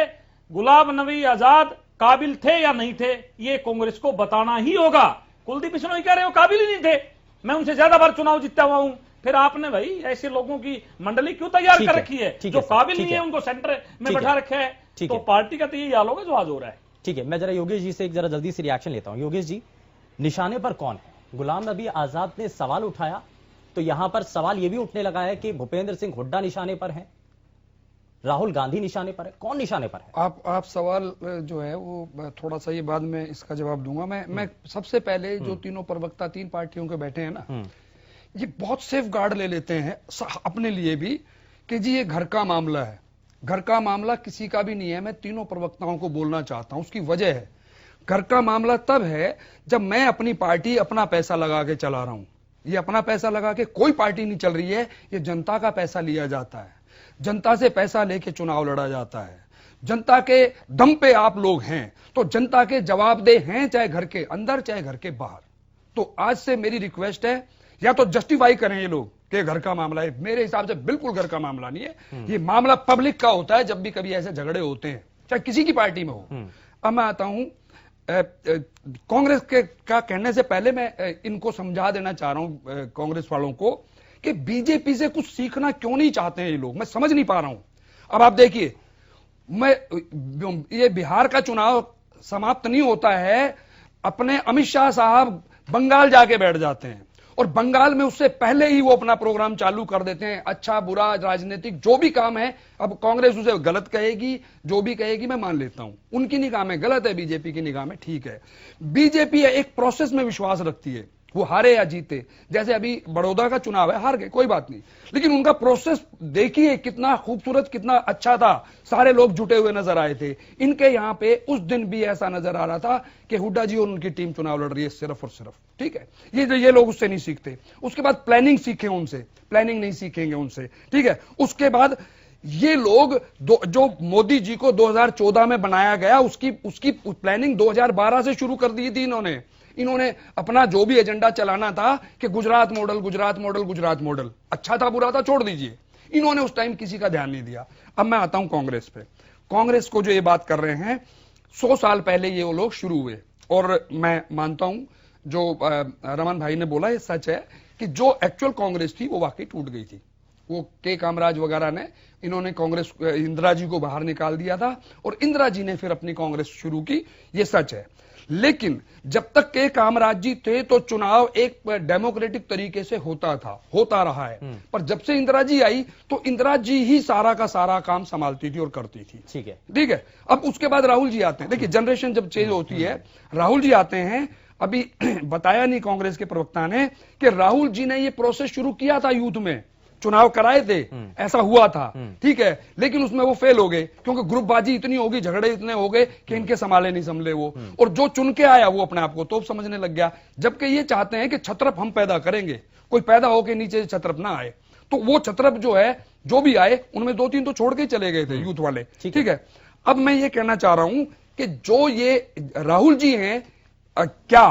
गुलाम नबी आजाद काबिल थे या नहीं थे, ये कांग्रेस को बताना ही होगा। कुलदीप बिश्नोई कह रहे हो काबिल ही नहीं थे, मैं उनसे ज्यादा बार चुनाव जीता हुआ हूं, फिर आपने भाई ऐसे लोगों की मंडली क्यों तैयार कर रखी है जो काबिल नहीं है, उनको सेंटर में बैठा रखा है। तो पार्टी का तो यही हाल होगा जो आज हो रहा है। ठीक है, मैं जरा योगेश जी से एक जरा जल्दी से रिएक्शन लेता हूं। योगेश जी, निशाने पर कौन है? गुलाम नबी आजाद ने सवाल उठाया तो यहां पर सवाल यह भी उठने लगा है कि भूपेंद्र सिंह हुड्डा निशाने पर है, राहुल गांधी निशाने पर है, कौन निशाने पर है? आप सवाल जो है वो थोड़ा सा, ये बाद में इसका जवाब दूंगा। मैं सबसे पहले जो तीनों प्रवक्ता 3 पार्टियों के बैठे हैं ना, ये बहुत सेफ गार्ड ले लेते हैं अपने लिए भी कि जी ये घर का मामला है। घर का मामला किसी का भी नहीं है, मैं तीनों प्रवक्ताओं को बोलना चाहता हूं। उसकी वजह है, घर का मामला तब है जब मैं अपनी पार्टी अपना पैसा लगा के चला रहा हूं। ये अपना पैसा लगा के कोई पार्टी नहीं चल रही है, ये जनता का पैसा लिया जाता है, जनता से पैसा लेके चुनाव लड़ा जाता है, जनता के दम पे आप लोग हैं, तो जनता के जवाबदेह हैं, चाहे घर के अंदर चाहे घर के बाहर। तो आज से मेरी रिक्वेस्ट है, या तो जस्टिफाई करें ये लोग कि घर का मामला है। मेरे हिसाब से बिल्कुल घर का मामला नहीं है, ये मामला पब्लिक का होता है जब भी कभी ऐसे झगड़े होते हैं, चाहे किसी की पार्टी में हो। अब मैं आता हूं कांग्रेस के का कहने से पहले मैं इनको समझा देना चाह रहा हूं कांग्रेस वालों को कि बीजेपी से कुछ सीखना क्यों नहीं चाहते हैं ये लोग, मैं समझ नहीं पा रहा हूं। अब आप देखिए, ये बिहार का चुनाव समाप्त नहीं होता है, अपने अमित शाह साहब बंगाल जाके बैठ जाते हैं और बंगाल में उससे पहले ही वो अपना प्रोग्राम चालू कर देते हैं। अच्छा बुरा राजनीतिक जो भी काम है, अब कांग्रेस उसे गलत कहेगी, जो भी कहेगी मैं मान लेता हूं, उनकी निगाह में गलत है, बीजेपी की निगाह में ठीक है। बीजेपी एक प्रोसेस में विश्वास रखती है, वो हारे या जीते। जैसे अभी बड़ौदा का चुनाव है, हार गए कोई बात नहीं, लेकिन उनका प्रोसेस देखिए कितना खूबसूरत, कितना अच्छा था, सारे लोग जुटे हुए नजर आए थे। इनके यहां पे उस दिन भी ऐसा नजर आ रहा था कि हुड्डा जी और उनकी टीम चुनाव लड़ रही है सिर्फ और सिर्फ, ठीक है। ये लोग उससे नहीं सीखते। उसके बाद प्लानिंग सीखे उनसे, प्लानिंग नहीं सीखेंगे उनसे, ठीक है। उसके बाद ये लोग जो मोदी जी को 2014 में बनाया गया, उसकी प्लानिंग 2012 से शुरू कर दी थी इन्होंने अपना जो भी एजेंडा चलाना था कि Gujarat model, Gujarat model, Gujarat model, अच्छा था बुरा था छोड़ दीजिए, इन्होंने उस टाइम किसी का ध्यान नहीं दिया। अब मैं आता हूं कांग्रेस पे। कांग्रेस को जो ये बात कर रहे हैं, 100 साल पहले ये वो लोग शुरू हुए, और मैं मानता हूं जो रमन भाई ने बोला ये सच है कि जो एक्चुअल कांग्रेस थी वो वाकई टूट गई थी। वो के कामराज वगैरह ने, इन्होंने कांग्रेस, इंदिरा जी को बाहर निकाल दिया था और इंदिरा जी ने फिर अपनी कांग्रेस शुरू की, ये सच है। लेकिन जब तक के कामराज जी थे तो चुनाव एक डेमोक्रेटिक तरीके से होता रहा है, पर जब से इंदिरा जी आई तो इंदिरा जी ही सारा का सारा काम संभालती थी और करती थी, ठीक है। अब उसके बाद राहुल जी आते हैं। देखिए जनरेशन जब चेंज होती है, राहुल जी आते हैं। अभी बताया नहीं कांग्रेस के प्रवक्ता ने कि राहुल जी ने ये प्रोसेस शुरू किया था, यूथ में चुनाव कराए थे, ऐसा हुआ था, ठीक है, लेकिन उसमें वो फेल हो गए क्योंकि ग्रुपबाजी इतनी होगी, झगड़े इतने हो गए कि इनके संभाले नहीं संभले वो, और जो चुन के आया वो अपने आप को तोप समझने लग गया। जबकि ये चाहते हैं कि छत्रप हम पैदा करेंगे, कोई पैदा होके नीचे से छत्रप ना आए। तो वो छत्रप जो है, जो भी आए उनमें 2-3 तो छोड़ के चले गए थे यूथ वाले, ठीक है। अब मैं ये कहना चाह रहा हूं कि जो ये राहुल जी हैं, क्या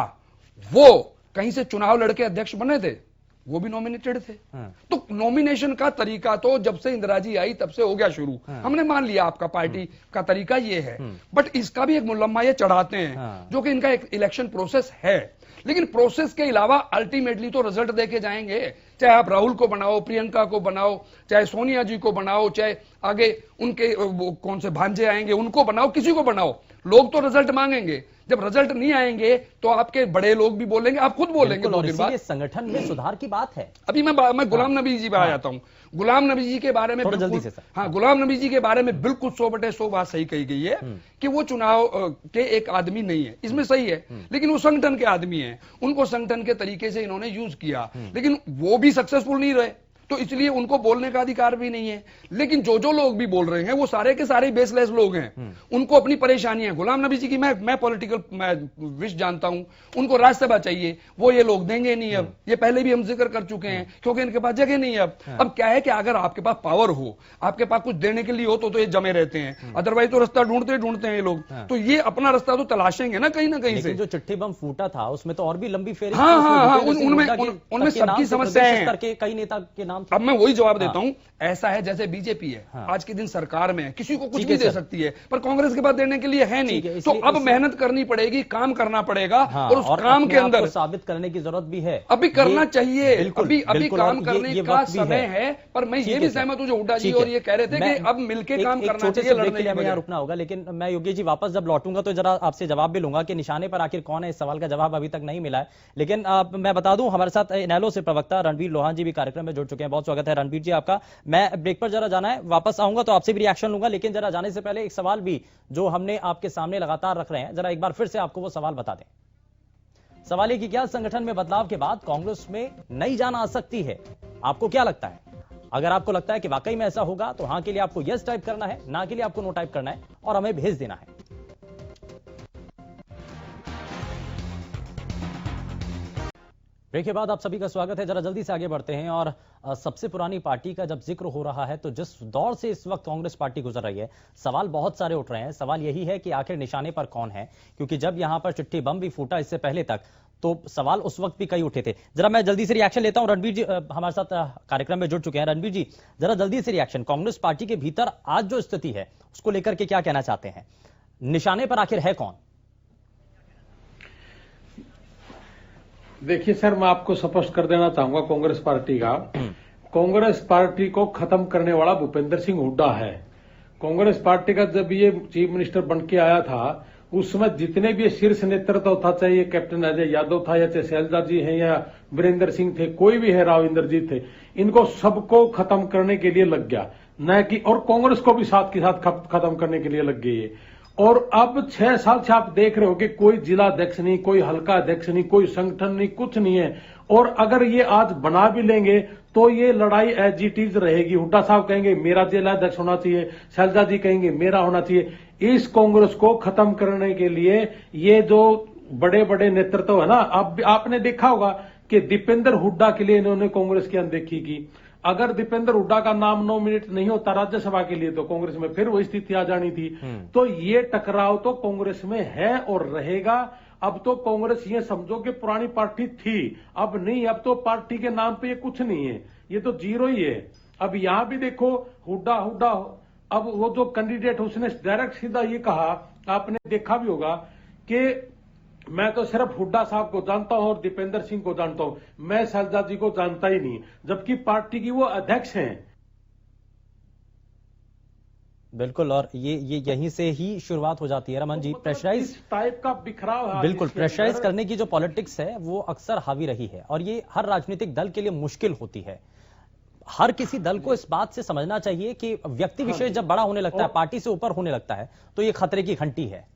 वो कहीं से चुनाव लड़के अध्यक्ष बने थे? वो भी नॉमिनेटेड थे। तो नॉमिनेशन का तरीका तो जब से इंदिरा जी आई तब से हो गया शुरू। हमने मान लिया आपका पार्टी का तरीका ये है, बट इसका भी एक मुलम्मा ये चढ़ाते हैं जो कि इनका एक इलेक्शन प्रोसेस है। लेकिन प्रोसेस के अलावा अल्टीमेटली तो रिजल्ट देके जाएंगे, चाहे आप राहुल को बनाओ, प्रियंका को बनाओ, चाहे सोनिया जी को बनाओ, चाहे आगे उनके कौन से भांजे आएंगे उनको बनाओ, किसी को बनाओ, लोग तो रिजल्ट मांगेंगे। जब रिजल्ट नहीं आएंगे तो आपके बड़े लोग भी बोलेंगे, आप खुद बोलेंगे। और इसीलिए संगठन में सुधार की बात है। अभी मैं गुलाम नबी जी पे आ जाता हूं। गुलाम नबी जी के बारे में जल्दी से सर। हाँ, गुलाम नबी जी के बारे में बिल्कुल 100/100 बात सही कही गई है कि वो चुनाव के एक आदमी नहीं है, इसमें सही है, लेकिन वो संगठन के आदमी हैं। उनको संगठन के तरीके से इन्होंने यूज किया, लेकिन वो भी सक्सेसफुल नहीं रहे, तो इसलिए उनको बोलने का अधिकार भी नहीं है। लेकिन जो लोग भी बोल रहे हैं वो सारे के सारे बेसलेस लोग हैं, उनको अपनी परेशानी है। गुलाम नबी जी की मैं पॉलिटिकल विश जानता हूं, उनको राज्यसभा चाहिए, वो ये लोग देंगे नहीं। अब ये पहले भी हम जिक्र कर चुके हैं, क्योंकि इनके पास जगह नहीं है। अब क्या है कि अगर आपके पास पावर हो, आपके पास कुछ देने के लिए हो तो ये जमे रहते हैं, अदरवाइज तो रास्ता ढूंढते हैं ये लोग। तो ये अपना रास्ता तो तलाशेंगे ना कहीं से। जो चिट्ठी बम फूटा था उसमें तो और भी लंबी फेरी। हाँ, उनमें सबकी समस्याएं हैं, कई नेता के नाम। अब मैं वही जवाब देता हूं, ऐसा है जैसे बीजेपी है, आज के दिन सरकार में किसी को कुछ भी दे सकती है, पर कांग्रेस के पास देने के लिए है नहीं। तो अब मेहनत करनी पड़ेगी, काम करना पड़ेगा, और उस काम के अंदर साबित करने की जरूरत भी है। अभी करना चाहिए, अभी काम करने का समय है। पर मैं ये भी सहमत हूं जो हुड्डा जी और ये कह रहे थे कि अब मिलकर काम करना चाहिए, लड़ने के लिए रुकना होगा। लेकिन मैं योगेश जी वापस जब लौटूंगा तो जरा आपसे जवाब भी लूंगा कि निशाने पर आखिर कौन है, इस सवाल का जवाब अभी तक नहीं मिला है। लेकिन मैं बता दूं, हमारे साथ इनेलो से प्रवक्ता रणवीर लोहान जी भी कार्यक्रम में जुड़ चुके हैं। बहुत स्वागत है रणवीर जी आपका। मैं ब्रेक पर जरा जाना है, वापस आऊंगा तो आपसे भी रिएक्शन लूंगा, लेकिन जरा जाने से पहले एक सवाल भी जो हमने आपके सामने लगातार रख रहे हैं, जरा एक बार फिर से आपको वो सवाल बता दें। सवाल है कि क्या संगठन में बदलाव के बाद कांग्रेस में नई जान आ सकती है? आपको क्या लगता है? अगर आपको लगता है कि वाकई में ऐसा होगा तो हां के लिए आपको यस टाइप करना है, ना के लिए आपको नो टाइप करना है और हमें भेज देना है। ब्रेक के बाद आप सभी का स्वागत है। जरा जल्दी से आगे बढ़ते हैं और सबसे पुरानी पार्टी का जब जिक्र हो रहा है तो जिस दौर से इस वक्त कांग्रेस पार्टी गुजर रही है, सवाल बहुत सारे उठ रहे हैं। सवाल यही है कि आखिर निशाने पर कौन है, क्योंकि जब यहां पर चिट्ठी बम भी फूटा इससे पहले तक, तो सवाल उस वक्त भी कई उठे थे। जरा मैं जल्दी से रिएक्शन लेता हूं। रणवीर जी हमारे साथ कार्यक्रम में जुड़ चुके हैं। रणवीर जी जरा जल्दी से रिएक्शन, कांग्रेस पार्टी के भीतर आज जो स्थिति है उसको लेकर के क्या कहना चाहते हैं? निशाने पर आखिर है कौन? देखिए सर, मैं आपको स्पष्ट कर देना चाहूंगा, कांग्रेस पार्टी को खत्म करने वाला भूपेंद्र सिंह हुड्डा है। कांग्रेस पार्टी का जब ये चीफ मिनिस्टर बन के आया था उस समय जितने भी शीर्ष नेतृत्व था, चाहे ये कैप्टन अजय यादव था या चाहे शैलजा जी हैं या वीरेंद्र सिंह थे, कोई भी है, राव इंद्रजीत थे, इनको सबको खत्म करने के लिए लग गया, न कि और कांग्रेस को भी साथ के साथ खत्म करने के लिए लग गई है। और अब 6 साल से आप देख रहे हो कि कोई जिला अध्यक्ष नहीं, कोई हल्का अध्यक्ष नहीं, कोई संगठन नहीं, कुछ नहीं है। और अगर ये आज बना भी लेंगे तो ये लड़ाई एज इट इज रहेगी। हुड्डा साहब कहेंगे मेरा जिला अध्यक्ष होना चाहिए, शैलजा जी कहेंगे मेरा होना चाहिए। इस कांग्रेस को खत्म करने के लिए ये जो बड़े बड़े नेतृत्व है ना, अब आपने देखा होगा कि दीपेंद्र हुड्डा के लिए इन्होंने कांग्रेस की अनदेखी की। अगर दीपेंद्र हुड्डा का नाम नॉमिनेट नहीं होता राज्यसभा के लिए तो कांग्रेस में फिर वही स्थिति आ जानी थी। तो ये टकराव तो कांग्रेस में है और रहेगा। अब तो कांग्रेस ये समझो कि पुरानी पार्टी थी, अब नहीं, अब तो पार्टी के नाम पे ये कुछ नहीं है, ये तो जीरो ही है। अब यहां भी देखो हुड्डा, अब वो जो कैंडिडेट उसने डायरेक्ट सीधा ये कहा, आपने देखा भी होगा कि मैं तो सिर्फ हुड्डा साहब को जानता हूं और दीपेंद्र सिंह को जानता हूं, मैं शैलजा जी को जानता ही नहीं, जबकि पार्टी की वो अध्यक्ष हैं। बिल्कुल, और ये यहीं से ही शुरुआत हो जाती है। रमन जी, प्रेशराइज टाइप का बिखराव है, बिल्कुल प्रेशराइज करने की जो पॉलिटिक्स है वो अक्सर हावी रही है और ये हर राजनीतिक दल के लिए मुश्किल होती है। हर किसी दल को इस बात से समझना चाहिए कि व्यक्ति विशेष जब बड़ा होने लगता है, पार्टी से ऊपर होने लगता है, तो ये खतरे की घंटी है।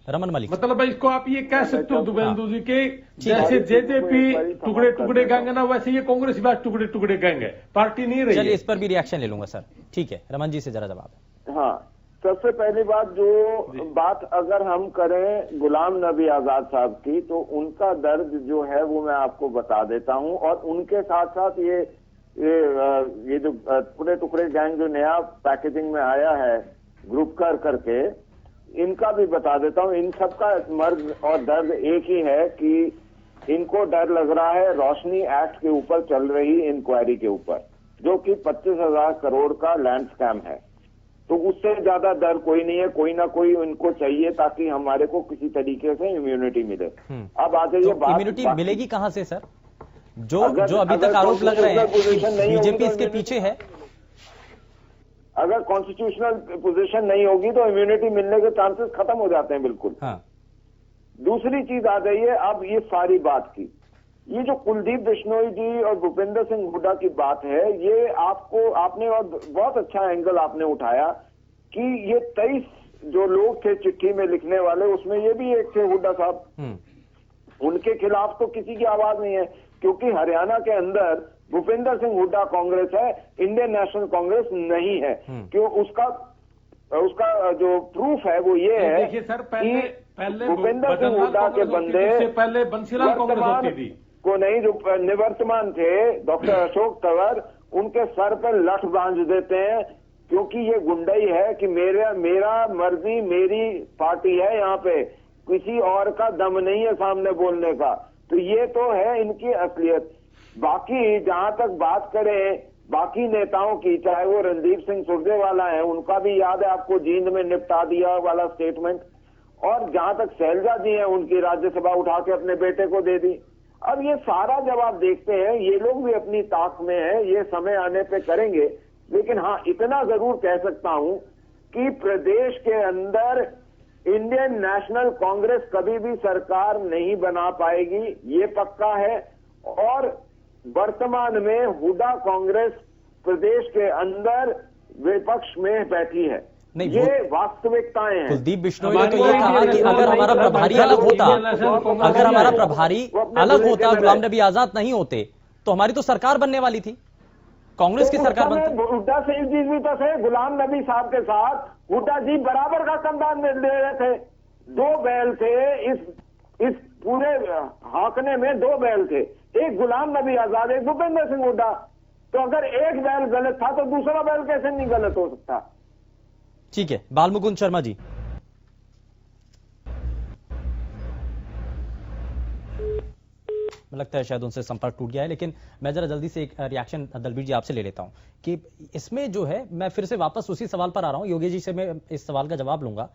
रमन मलिक, मतलब इसको आप ये कह सकते हो दुबेंदु जी के जैसे जेजेपी टुकड़े टुकड़े गैंग ना, वैसे ये कांग्रेस भी टुकड़े टुकड़े गैंग है, पार्टी नहीं रही। चलिए इस पर भी रिएक्शन ले लूंगा सर। ठीक है, रमन जी से जरा जवाब। हाँ, सबसे पहली बात जो बात अगर हम करें गुलाम नबी आजाद साहब की, तो उनका दर्द जो है वो मैं आपको बता देता हूं। और उनके साथ साथ ये जो टुकड़े टुकड़े गैंग जो नया पैकेजिंग में आया है ग्रुप करके, इनका भी बता देता हूं। इन सबका मर्ज और दर्द एक ही है कि इनको डर लग रहा है रोशनी एक्ट के ऊपर चल रही इंक्वायरी के ऊपर, जो कि 25,000 करोड़ का लैंड स्कैम है। तो उससे ज्यादा डर कोई नहीं है, कोई ना कोई इनको चाहिए ताकि हमारे को किसी तरीके से इम्यूनिटी मिले। अब आ जाइए बात, इम्यूनिटी मिलेगी कहां से सर? जो अभी तक आरोप लग रहे हैं बीजेपी इसके पीछे है। अगर कॉन्स्टिट्यूशनल पोजीशन नहीं होगी तो इम्यूनिटी मिलने के चांसेस खत्म हो जाते हैं बिल्कुल। हाँ। दूसरी चीज आ जाइए, अब ये सारी बात की, ये जो कुलदीप बिश्नोई जी और भूपेंद्र सिंह हुड्डा की बात है, ये आपने और बहुत अच्छा एंगल आपने उठाया कि ये 23 जो लोग थे चिट्ठी में लिखने वाले, उसमें ये भी एक थे हुड्डा साहब, उनके खिलाफ तो किसी की आवाज नहीं है, क्योंकि हरियाणा के अंदर भूपेंद्र सिंह हुड्डा कांग्रेस है, इंडियन नेशनल कांग्रेस नहीं है। क्यों? उसका जो प्रूफ है वो ये है, देखिए सर, पहले भूपेंद्र सिंह हुड्डा के बंदे पहले बंसीलाल कांग्रेस होती थी को नहीं, जो निवर्तमान थे डॉक्टर अशोक तंवर, उनके सर पर लठ बांध देते हैं, क्योंकि ये गुंडाई है कि मेरा मर्जी मेरी पार्टी है, यहाँ पे किसी और का दम नहीं है सामने बोलने का। तो ये तो है इनकी असलियत। बाकी जहां तक बात करें बाकी नेताओं की, चाहे वो रणदीप सिंह सुरजेवाला है, उनका भी याद है आपको जींद में निपटा दिया वाला स्टेटमेंट, और जहां तक शैलजा जी हैं उनकी राज्यसभा उठा के अपने बेटे को दे दी। अब ये सारा जब आप देखते हैं, ये लोग भी अपनी ताक में है, ये समय आने पे करेंगे। लेकिन हाँ, इतना जरूर कह सकता हूं कि प्रदेश के अंदर इंडियन नेशनल कांग्रेस कभी भी सरकार नहीं बना पाएगी, ये पक्का है। और वर्तमान में हुड्डा कांग्रेस प्रदेश के अंदर विपक्ष में बैठी है, ये वास्तविकताएं हैं। कुलदीप बिश्नोई ने तो ये कहा कि अगर हमारा प्रभारी अलग होता, गुलाम नबी आजाद नहीं होते, तो हमारी तो सरकार बनने वाली थी, कांग्रेस की सरकार बनती। हुड्डा सिंह जी भी तो थे, गुलाम नबी साहब के साथ हुड्डा जी बराबर का संदान में ले रहे थे। 2 बैल थे इस पूरे हाकने में, 2 बैल थे, एक गुलाम नबी आजाद, एक भूपेंद्र सिंह हुड्डा। तो अगर एक बैल गलत था तो दूसरा बैल कैसे नहीं गलत हो सकता? ठीक है, बालमुकुंद शर्मा जी। लगता है शायद उनसे संपर्क टूट गया है, लेकिन मैं जरा जल्दी से एक रिएक्शन दलबीर जी आपसे ले लेता हूं कि इसमें जो है, मैं फिर से वापस उसी सवाल पर आ रहा हूं, योगी जी से मैं इस सवाल का जवाब लूंगा,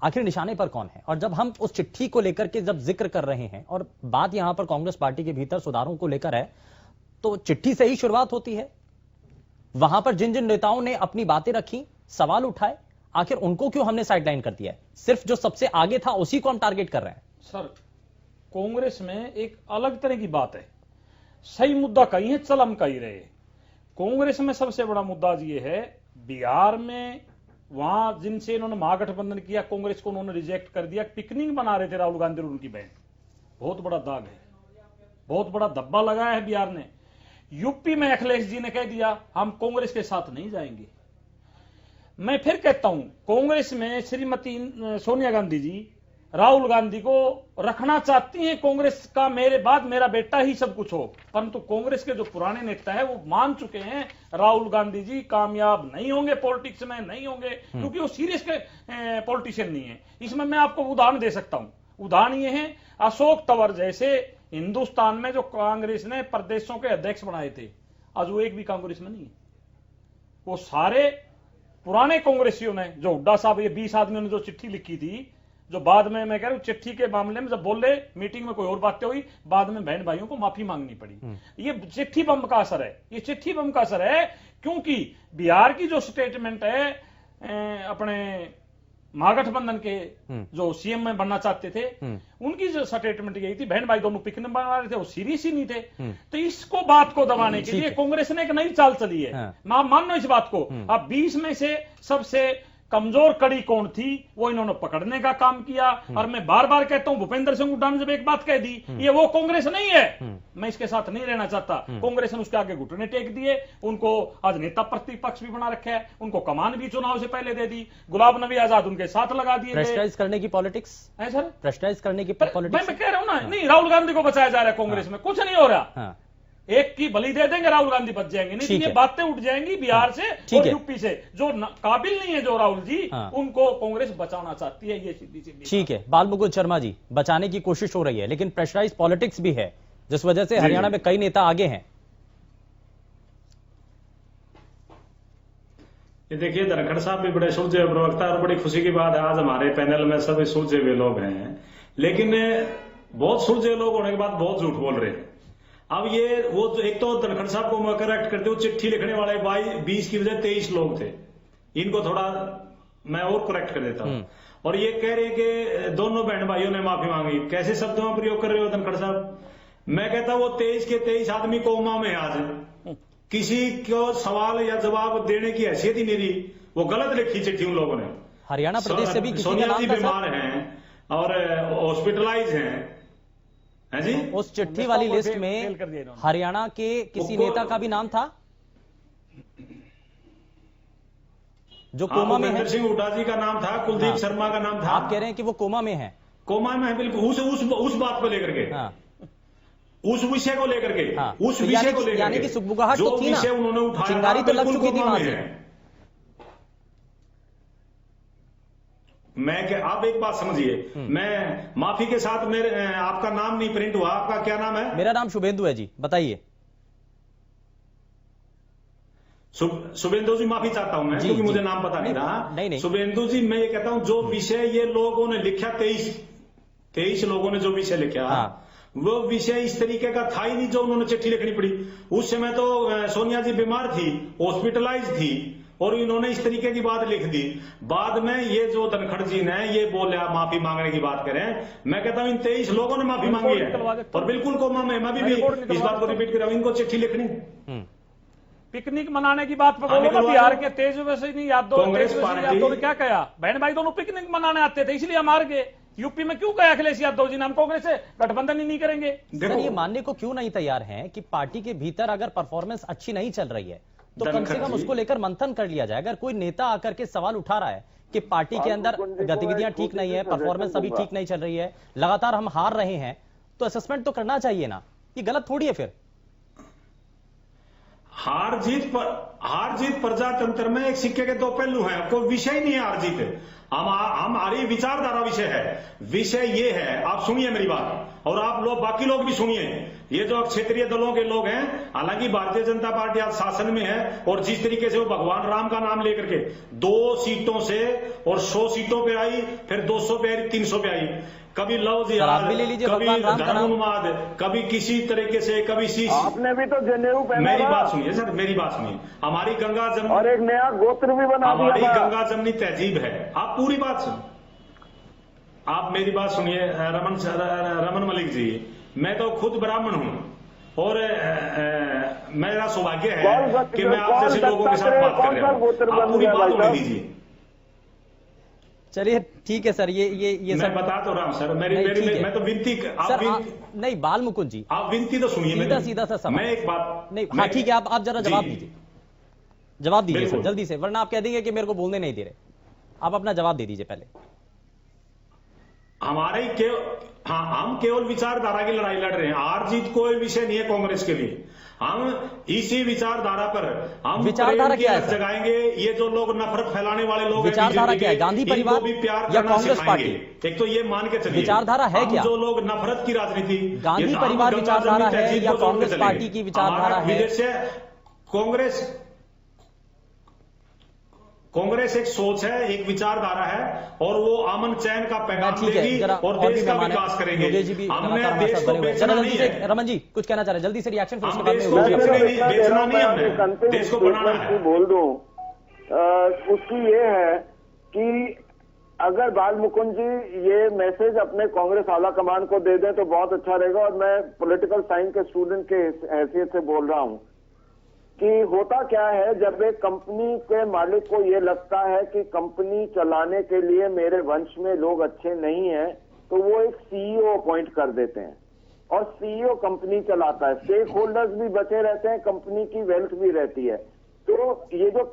आखिर निशाने पर कौन है? और जब हम उस चिट्ठी को लेकर के जब जिक्र कर रहे हैं और बात यहां पर कांग्रेस पार्टी के भीतर सुधारों को लेकर है, तो चिट्ठी से ही शुरुआत होती है। वहां पर जिन जिन नेताओं ने अपनी बातें रखी, सवाल उठाए, आखिर उनको क्यों हमने साइडलाइन कर दिया है? सिर्फ जो सबसे आगे था उसी को हम टारगेट कर रहे हैं। सर, कांग्रेस में एक अलग तरह की बात है, सही मुद्दा कहीं है, चल हम कहीं रहे। कांग्रेस में सबसे बड़ा मुद्दा ये है, बिहार में वहां जिनसे इन्होंने महागठबंधन किया, कांग्रेस को उन्होंने रिजेक्ट कर दिया, पिकनिक बना रहे थे राहुल गांधी और उनकी बहन। बहुत बड़ा दाग है, बहुत बड़ा धब्बा लगाया है बिहार ने। यूपी में अखिलेश जी ने कह दिया हम कांग्रेस के साथ नहीं जाएंगे। मैं फिर कहता हूं, कांग्रेस में श्रीमती सोनिया गांधी जी राहुल गांधी को रखना चाहती हैं, कांग्रेस का मेरे बाद मेरा बेटा ही सब कुछ हो, परंतु कांग्रेस के जो पुराने नेता है वो मान चुके हैं राहुल गांधी जी कामयाब नहीं होंगे, पॉलिटिक्स में नहीं होंगे, क्योंकि वो सीरियस के पॉलिटिशियन नहीं है। इसमें मैं आपको उदाहरण दे सकता हूं। उदाहरण ये है, अशोक तंवर जैसे हिंदुस्तान में जो कांग्रेस ने प्रदेशों के अध्यक्ष बनाए थे, आज वो एक भी कांग्रेस में नहीं है। वो सारे पुराने कांग्रेसियों ने, जो हुड्डा साहब, ये 20 आदमियों ने जो चिट्ठी लिखी थी, जो बाद में मैं कह रहा हूं चिट्ठी के मामले में जब बोले, मीटिंग में कोई और बातें हुई, बाद में बहन भाइयों को माफी मांगनी पड़ी। ये चिट्ठी बम का असर है, ये चिट्ठी बम का असर है, क्योंकि बिहार की जो स्टेटमेंट है अपने महागठबंधन के जो सीएम में बनना चाहते थे, उनकी जो स्टेटमेंट यही थी, बहन भाई दोनों पिकनिक बना रहे थे, वो सीरियस ही नहीं थे। तो इसको बात को दबाने के लिए कांग्रेस ने एक नई चाल चली है। मान लो इस बात को। अब 20 में से सबसे कमजोर कड़ी कौन थी, वो इन्होंने पकड़ने का काम किया। और मैं बार बार कहता हूं, भूपेंद्र सिंह हुड्डा ने जब एक बात कह दी, ये वो कांग्रेस नहीं है, मैं इसके साथ नहीं रहना चाहता। कांग्रेस ने उसके आगे घुटने टेक दिए, उनको आज नेता प्रतिपक्ष भी बना रखा है, उनको कमान भी चुनाव से पहले दे दी, गुलाम नबी आजाद उनके साथ लगा दिए। प्रेस्टाइज करने की पॉलिटिक्स है सर, प्रेस्टाइज करने की पॉलिटिक्स। मैं कह रहा हूं ना, नहीं, राहुल गांधी को बचाया जा रहा है कांग्रेस में, कुछ नहीं हो रहा। एक की बलि दे देंगे, राहुल गांधी बच जाएंगे। नहीं तो ये बातें उठ जाएंगी बिहार से और यूपी से। जो काबिल नहीं है जो राहुल जी, उनको कांग्रेस बचाना चाहती है, ये सीधी सीधी। ठीक है, बाल मुकुंद शर्मा जी, बचाने की कोशिश हो रही है, लेकिन प्रेशराइज पॉलिटिक्स भी है, जिस वजह से हरियाणा में कई नेता आगे हैं। ये देखिए, धनखड़ साहब भी बड़े सुलझे प्रवक्ता, और बड़ी खुशी की बात है आज हमारे पैनल में सभी सुलझे हुए लोग हैं। लेकिन बहुत सुलझे लोग होने के बाद बहुत झूठ बोल रहे हैं। अब ये वो एक तो धनखड़ साहब को मैं करेक्ट करते हुए, चिट्ठी लिखने वाले 20 की वजह 23 लोग थे, इनको थोड़ा मैं और करेक्ट कर देता हूं। और ये कह रहे हैं कि दोनों बहन भाइयों ने माफी मांगी। कैसे शब्दों में प्रयोग कर रहे हो धनखड़ साहब? मैं कहता वो 23 के 23 आदमी कोमा में आज किसी को सवाल या जवाब देने की हैसियत ही नहीं रही। वो गलत लिखी चिट्ठी उन लोगों ने। हरियाणा प्रदेश से भी किसी सोनिया का नाम जी था बीमार हैं और हॉस्पिटलाइज हैं जी। उस चिट्ठी वाली लिस्ट में हरियाणा के किसी नेता का भी नाम था जो कोमा में है? सिंह हुड्डा जी का नाम था, कुलदीप शर्मा का नाम था। आप कह रहे हैं कि वो कोमा में है? कोमा में है, बिल्कुल। उस बात को लेकर के, उस विषय को लेकर के, उस विषय को लेकर यानी कि सुगबुगाहट तो थी ना, विषय उन्होंने उठाया, चिंगारी तो लग चुकी थी वहां से। मैं आप एक बात समझिए, मैं माफी के साथ मेरे आपका नाम नहीं प्रिंट हुआ। आपका क्या नाम है? मेरा नाम शुभेंदु है जी, बताइए। शुभेंदु जी, माफी चाहता हूं मैं, क्योंकि मुझे नाम पता नहीं रहा। नहीं। शुभेंदु जी, मैं ये कहता हूं जो विषय ये लोगों ने लिखा, 23 लोगों ने जो विषय लिखा, वो विषय इस तरीके का था ही नहीं जो उन्होंने चिट्ठी लिखनी पड़ी। उस समय तो सोनिया जी बीमार थी, हॉस्पिटलाइज थी, और इन्होंने इस तरीके की बात लिख दी। बाद में ये जो धनखड़ जी ने ये बोला माफी मांगने की बात करें, मैं कहता हूं इन 23 लोगों ने माफी मांगी है, और बिल्कुल कोमा में। मैं भी इस बात को रिपीट कर रहा हूं, इनको चिट्ठी लिखनी। पिकनिक मनाने की बात पर बोलो ना, बिहार के तेजस्वी यादव ने क्या कहा? बहन भाई दोनों पिकनिक मनाने आते थे, इसलिए हम हार गए। यूपी में क्यों कहा अखिलेश यादव जी ने हम कांग्रेस से गठबंधन ही नहीं करेंगे? सर, ये मानने को क्यों नहीं तैयार हैं कि पार्टी के भीतर अगर परफॉर्मेंस अच्छी नहीं चल रही है तो कम से कम उसको लेकर मंथन कर लिया जाए। अगर कोई नेता आकर के सवाल उठा रहा है कि पार्टी के अंदर गतिविधियां ठीक नहीं है, परफॉर्मेंस अभी ठीक नहीं चल रही है, लगातार हम हार रहे हैं, तो असेसमेंट तो करना चाहिए ना। ये गलत थोड़ी है फिर। हार जीत प्रजातंत्र में एक सिक्के के दो पहलू हैं। कोई विषय नहीं है हार जीत, हमारी विचारधारा विषय है। विषय ये है, आप सुनिए मेरी बात, और आप लोग बाकी लोग भी सुनिए। ये जो क्षेत्रीय दलों के लोग हैं, हालांकि भारतीय जनता पार्टी आज शासन में है, और जिस तरीके से वो भगवान राम का नाम लेकर के 2 सीटों से और 100 सीटों पे आई, फिर 200 पे आई, 300 पे आई, कभी लव जिहाद, कभी धर्मोन्माद, कभी किसी तरीके से, कभी आपने भी तो जनेऊ पहना। मेरी बात सुनिए सर, मेरी बात सुनिए। हमारी गंगा जमनी और एक नया गोत्र भी बना दिया। हमारी गंगा जमनी तहजीब है। आप पूरी बात सुन, आप मेरी बात सुनिए रमन मलिक जी। मैं तो खुद ब्राह्मण हूं, और मेरा सौभाग्य है कि मैं आप जैसे लोगों के साथ बात कर रहा हूं। आप पूरी बात होने दीजिए। चलिए ठीक है सर, ये मैं बता तो रहा हूं सर, मैं तो विनती सर, नहीं बाल मुकुंद जी, आप विनती तो सुनिए, सीधा सा सवाल। मैं एक बात नहीं, हाँ ठीक है, आप जरा जवाब दीजिए सर, जल्दी से, वरना आप कह देंगे कि मेरे को बोलने नहीं दे रहे। आप अपना जवाब दे दीजिए पहले। हम केवल विचारधारा की लड़ाई लड़ रहे हैं। हार जीत कोई विषय नहीं है कांग्रेस के लिए। हम इसी विचारधारा पर हम विचारधारा क्या है जगाएंगे। ये जो लोग नफरत फैलाने वाले लोग हैं, विचारधारा क्या है? गांधी परिवार भी प्यार या कांग्रेस पार्टी? एक तो ये मान के चलिए, विचारधारा है क्या? जो लोग नफरत की राजनीति, गांधी परिवार विचारधारा है या कांग्रेस पार्टी की विचारधारा है? कांग्रेस एक सोच है, एक विचारधारा है, और वो अमन चैन का पैगाम देगी और देश का विकास करेंगे। हमने देश को बेचना नहीं है। रमन जी कुछ कहना चाह रहे हैं, जल्दी से रिएक्शन, फिर उसके बाद में बेचना नहीं, हमने देश को बनाना है। बोल दूं, उसकी ये है कि अगर बाल मुकुंद जी ये मैसेज अपने कांग्रेस आला कमान को दे दें तो बहुत अच्छा रहेगा। और मैं पॉलिटिकल साइंस के स्टूडेंट के हैसियत से बोल रहा हूं कि होता क्या है, जब एक कंपनी के मालिक को ये लगता है कि कंपनी चलाने के लिए मेरे वंश में लोग अच्छे नहीं हैं, तो वो एक सीईओ अपॉइंट कर देते हैं, और सीईओ कंपनी चलाता है। स्टेक होल्डर्स भी बचे रहते हैं, कंपनी की वेल्थ भी रहती है। तो ये जो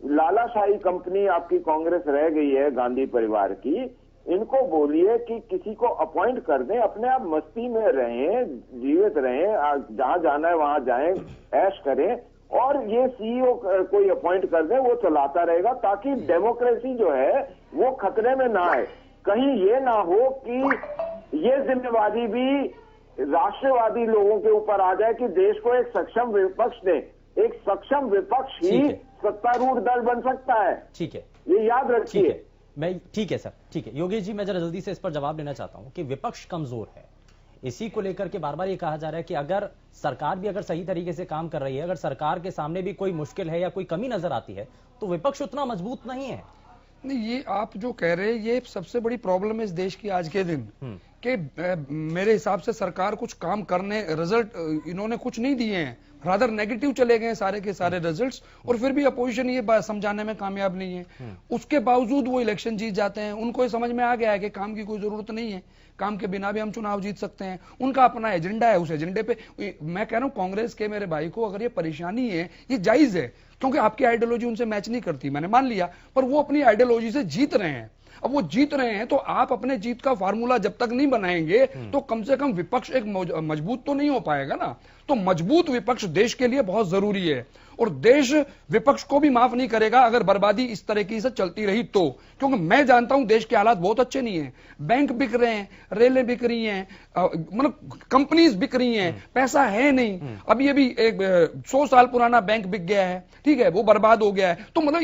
लालाशाही कंपनी आपकी कांग्रेस रह गई है गांधी परिवार की, इनको बोलिए कि किसी को अपॉइंट कर दें, अपने आप मस्ती में रहें, जीवित रहें, जहां जाना है वहां जाएं, ऐश करें, और ये सीईओ कोई अपॉइंट कर दें, वो चलाता रहेगा, ताकि डेमोक्रेसी जो है वो खतरे में ना आए। कहीं ये ना हो कि ये जिम्मेवारी भी राष्ट्रवादी लोगों के ऊपर आ जाए कि देश को एक सक्षम विपक्ष दे। एक सक्षम विपक्ष ही सत्तारूढ़ दल बन सकता है। ठीक है, ये याद रखिए। ठीक है सर, ठीक है। योगेश जी, मैं जरा जल्दी से इस पर जवाब देना चाहता हूं कि विपक्ष कमजोर है, इसी को लेकर के बार बार ये कहा जा रहा है कि अगर सरकार भी अगर सही तरीके से काम कर रही है, अगर सरकार के सामने भी कोई मुश्किल है या कोई कमी नजर आती है, तो विपक्ष उतना मजबूत नहीं है। नहीं, ये आप जो कह रहे हैं ये सबसे बड़ी प्रॉब्लम है इस देश की आज के दिन, कि मेरे हिसाब से सरकार कुछ काम करने, रिजल्ट इन्होंने कुछ नहीं दिए हैं, रादर नेगेटिव चले गए सारे के सारे रिजल्ट्स, और फिर भी अपोजिशन ये बात समझाने में कामयाब नहीं है। उसके बावजूद वो इलेक्शन जीत जाते हैं। उनको ये समझ में आ गया है कि काम की कोई जरूरत नहीं है, काम के बिना भी हम चुनाव जीत सकते हैं। उनका अपना एजेंडा है, उस एजेंडे पे मैं कह रहा हूं कांग्रेस के मेरे भाई को अगर ये परेशानी है, ये जायज है, क्योंकि आपकी आइडियोलॉजी उनसे मैच नहीं करती, मैंने मान लिया, पर वो अपनी आइडियोलॉजी से जीत रहे हैं। अब वो जीत रहे हैं तो आप अपने जीत का फार्मूला जब तक नहीं बनाएंगे तो कम से कम विपक्ष एक मजबूत तो नहीं हो पाएगा ना। तो मजबूत विपक्ष देश के लिए बहुत जरूरी है, और देश विपक्ष को भी माफ नहीं करेगा अगर बर्बादी इस तरीके से चलती रही तो। क्योंकि मैं जानता हूं देश के हालात बहुत अच्छे नहीं है, बैंक बिक रहे हैं, रेलें बिक रही हैं, मतलब कंपनीज बिक रही हैं, पैसा है नहीं। अभी अभी एक 100 साल पुराना बैंक बिक गया है, ठीक है, वो बर्बाद हो गया है। तो मतलब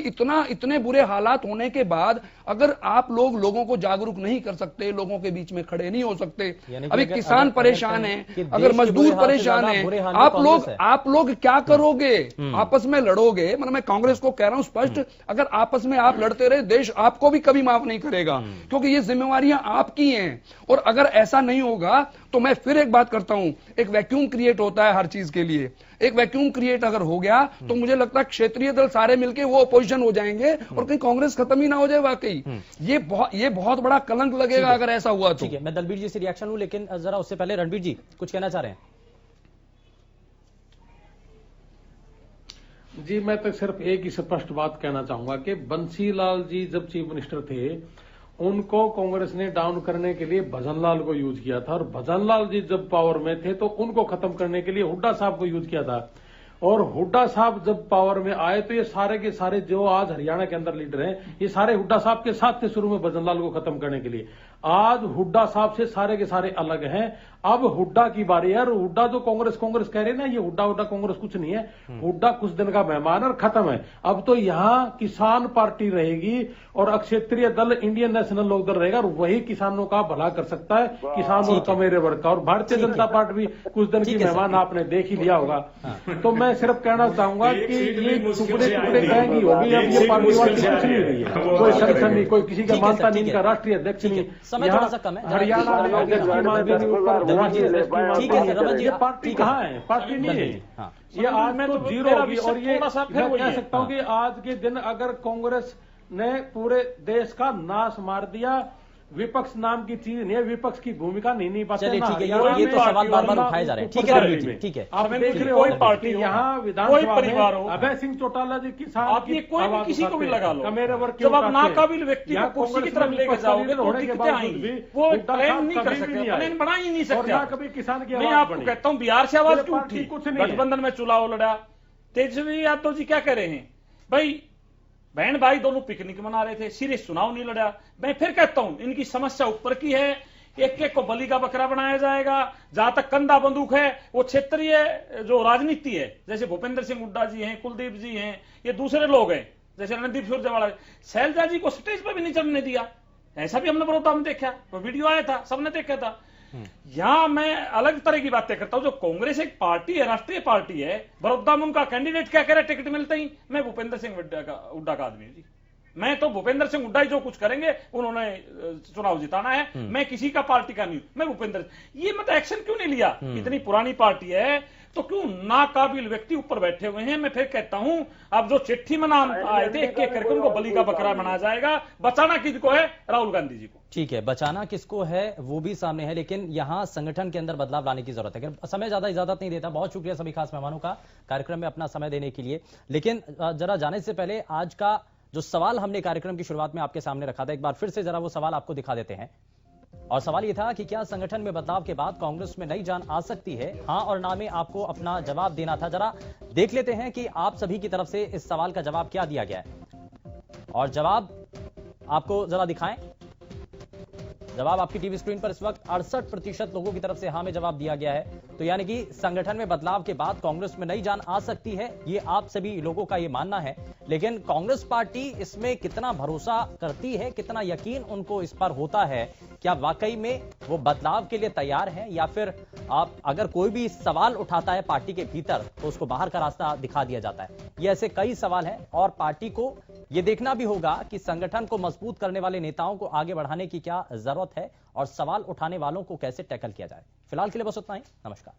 इतने बुरे हालात होने के बाद अगर आप लोगों को जागरूक नहीं कर सकते, लोगों के बीच में खड़े नहीं हो सकते, अभी किसान परेशान है, अगर मजदूर परेशान है, आप लोग क्या करोगे? आपस में लड़ोगे? मतलब मैं कांग्रेस को कह रहा हूं स्पष्ट, अगर आपस में आप लड़ते रहे, देश आपको भी कभी माफ नहीं करेगा, क्योंकि ये जिम्मेवारियां आपकी हैं। और अगर ऐसा नहीं होगा तो मैं फिर एक बात करता हूं, एक वैक्यूम क्रिएट होता है हर चीज के लिए। एक वैक्यूम क्रिएट अगर हो गया तो मुझे लगता है क्षेत्रीय दल सारे मिलकर वो अपोजिशन हो जाएंगे और कहीं कांग्रेस खत्म ही ना हो जाए। वाकई ये बहुत बड़ा कलंक लगेगा अगर ऐसा हुआ तो। ठीक है, मैं दलबीर जी से रिएक्शन लूं, लेकिन जरा उससे पहले रणबीर जी कुछ कहना चाह रहे हैं? जी, मैं तो सिर्फ एक ही स्पष्ट बात कहना चाहूंगा कि बंसीलाल जी जब चीफ मिनिस्टर थे, उनको कांग्रेस ने डाउन करने के लिए भजनलाल को यूज किया था, और भजनलाल जी जब पावर में थे तो उनको खत्म करने के लिए हुड्डा साहब को यूज किया था। और हुड्डा साहब जब पावर में आए तो ये सारे के सारे जो आज हरियाणा के अंदर लीडर हैं, ये सारे हुड्डा साहब के साथ थे शुरू में भजनलाल को खत्म करने के लिए। आज हुड्डा साहब से सारे के सारे अलग हैं। अब हुड्डा की बारी है, और हुड्डा जो कांग्रेस कांग्रेस कह रहे हैं ना, ये हुड्डा कांग्रेस कुछ नहीं है। हुड्डा कुछ दिन का मेहमान और खत्म है। अब तो यहां किसान पार्टी रहेगी और अक्षेत्रीय दल इंडियन नेशनल लोक दल रहेगा, और वही किसानों का भला कर सकता है, किसान और कमेरे वर्ग का। और भारतीय जनता पार्टी भी कुछ दिन की मेहमान आपने देख ही लिया होगा। तो मैं सिर्फ कहना चाहूंगा कि ये टुकड़े टुकड़े कहेंगी होगी। अब ये पार्टी वार्टी कुछ नहीं रही है, कोई संगठन नहीं, कोई किसी का मानता नहीं, इनका राष्ट्रीय अध्यक्ष नहीं, हरियाणा अध्यक्ष की मानता नहीं। ठीक है सर, रमन जी, पार्टी कहाँ है? पार्टी नहीं है। ये आज में तो जीरो होगी। और ये मैं कह सकता हूँ कि आज के दिन अगर कांग्रेस ने पूरे देश का नाश मार दिया, विपक्ष नाम की चीज नहीं है, विपक्ष की भूमिका नहीं निभा पाते। चलिए ठीक है, ये तो सवाल बार बार उठाए जा रहे हैं। ठीक है रणबीर जी, ठीक है, आप देख रहे हो कोई पार्टी यहाँ विधानसभा में अभय सिंह चौटाला जी की साथ आप ये कोई भी किसी को भी लगा लो, जब आप नाकाबिल व्यक्ति को कुर्सी की तरफ लेकर जाओगे तो दिक्कतें आएंगी। वो क्लेम नहीं कर सकते, प्लान बना ही नहीं सकते। कभी किसान की मैं आपको कहता हूं बिहार से आवाज क्यों उठी? गठबंधन में चुनाव लड़ा, तेजस्वी यादव जी क्या कह रहे हैं? भाई बहन भाई दोनों पिकनिक मना रहे थे, सीरियस चुनाव नहीं लड़ा। मैं फिर कहता हूं इनकी समस्या ऊपर की है, एक एक को बलि का बकरा बनाया जाएगा। जहां तक कंधा बंदूक है वो क्षेत्रीय जो राजनीति है, जैसे भूपेंद्र सिंह हुड्डा जी हैं, कुलदीप जी हैं, ये दूसरे लोग हैं जैसे रणदीप सुरजेवाला, शैलजा जी को स्टेज पर भी नहीं चढ़ने दिया। ऐसा भी हमने बड़ौदा में देखा, वो वीडियो आया था, सबने देखा था। यहां मैं अलग तरह की बातें करता हूं। जो कांग्रेस एक पार्टी है, राष्ट्रीय पार्टी है, बड़ौदा में उनका कैंडिडेट क्या कह रहा है टिकट मिलते ही, मैं भूपेंद्र सिंह हुड्डा का आदमी हूं जी। मैं तो भूपेंद्र सिंह हुड्डा जो कुछ करेंगे उन्होंने चुनाव जिताना है, मैं किसी का पार्टी का नहीं हूं, मैं भूपेंद्र। ये मतलब एक्शन क्यों नहीं लिया? इतनी पुरानी पार्टी है तो क्यों नाकाबिल व्यक्ति ऊपर बैठे हुए हैं। मैं फिर कहता हूं अब जो चिट्ठी मना आए थे एक एक करके उनको बलि का बकरा बनाया जाएगा। बचाना किसको है? राहुल गांधी जी को। ठीक है, बचाना किसको है वो भी सामने है, लेकिन यहां संगठन के अंदर बदलाव लाने की जरूरत है। समय ज्यादा इजाजत नहीं देता, बहुत शुक्रिया सभी खास मेहमानों का कार्यक्रम में अपना समय देने के लिए। लेकिन जरा जाने से पहले आज का जो सवाल हमने कार्यक्रम की शुरुआत में आपके सामने रखा था, एक बार फिर से जरा वो सवाल आपको दिखा देते हैं। और सवाल यह था कि क्या संगठन में बदलाव के बाद कांग्रेस में नई जान आ सकती है? हां और ना में आपको अपना जवाब देना था। जरा देख लेते हैं कि आप सभी की तरफ से इस सवाल का जवाब क्या दिया गया है, और जवाब आपको जरा दिखाएं। जवाब आपकी टीवी स्क्रीन पर इस वक्त 68% लोगों की तरफ से हां में जवाब दिया गया है। तो यानी कि संगठन में बदलाव के बाद कांग्रेस में नई जान आ सकती है, ये आप सभी लोगों का ये मानना है। लेकिन कांग्रेस पार्टी इसमें कितना भरोसा करती है, कितना यकीन उनको इस पर होता है, क्या वाकई में वो बदलाव के लिए तैयार है, या फिर आप अगर कोई भी सवाल उठाता है पार्टी के भीतर तो उसको बाहर का रास्ता दिखा दिया जाता है? ये ऐसे कई सवाल हैं और पार्टी को ये देखना भी होगा कि संगठन को मजबूत करने वाले नेताओं को आगे बढ़ाने की क्या जरूरत है और सवाल उठाने वालों को कैसे टैकल किया जाए। फिलहाल के लिए बस उतना ही। नमस्कार।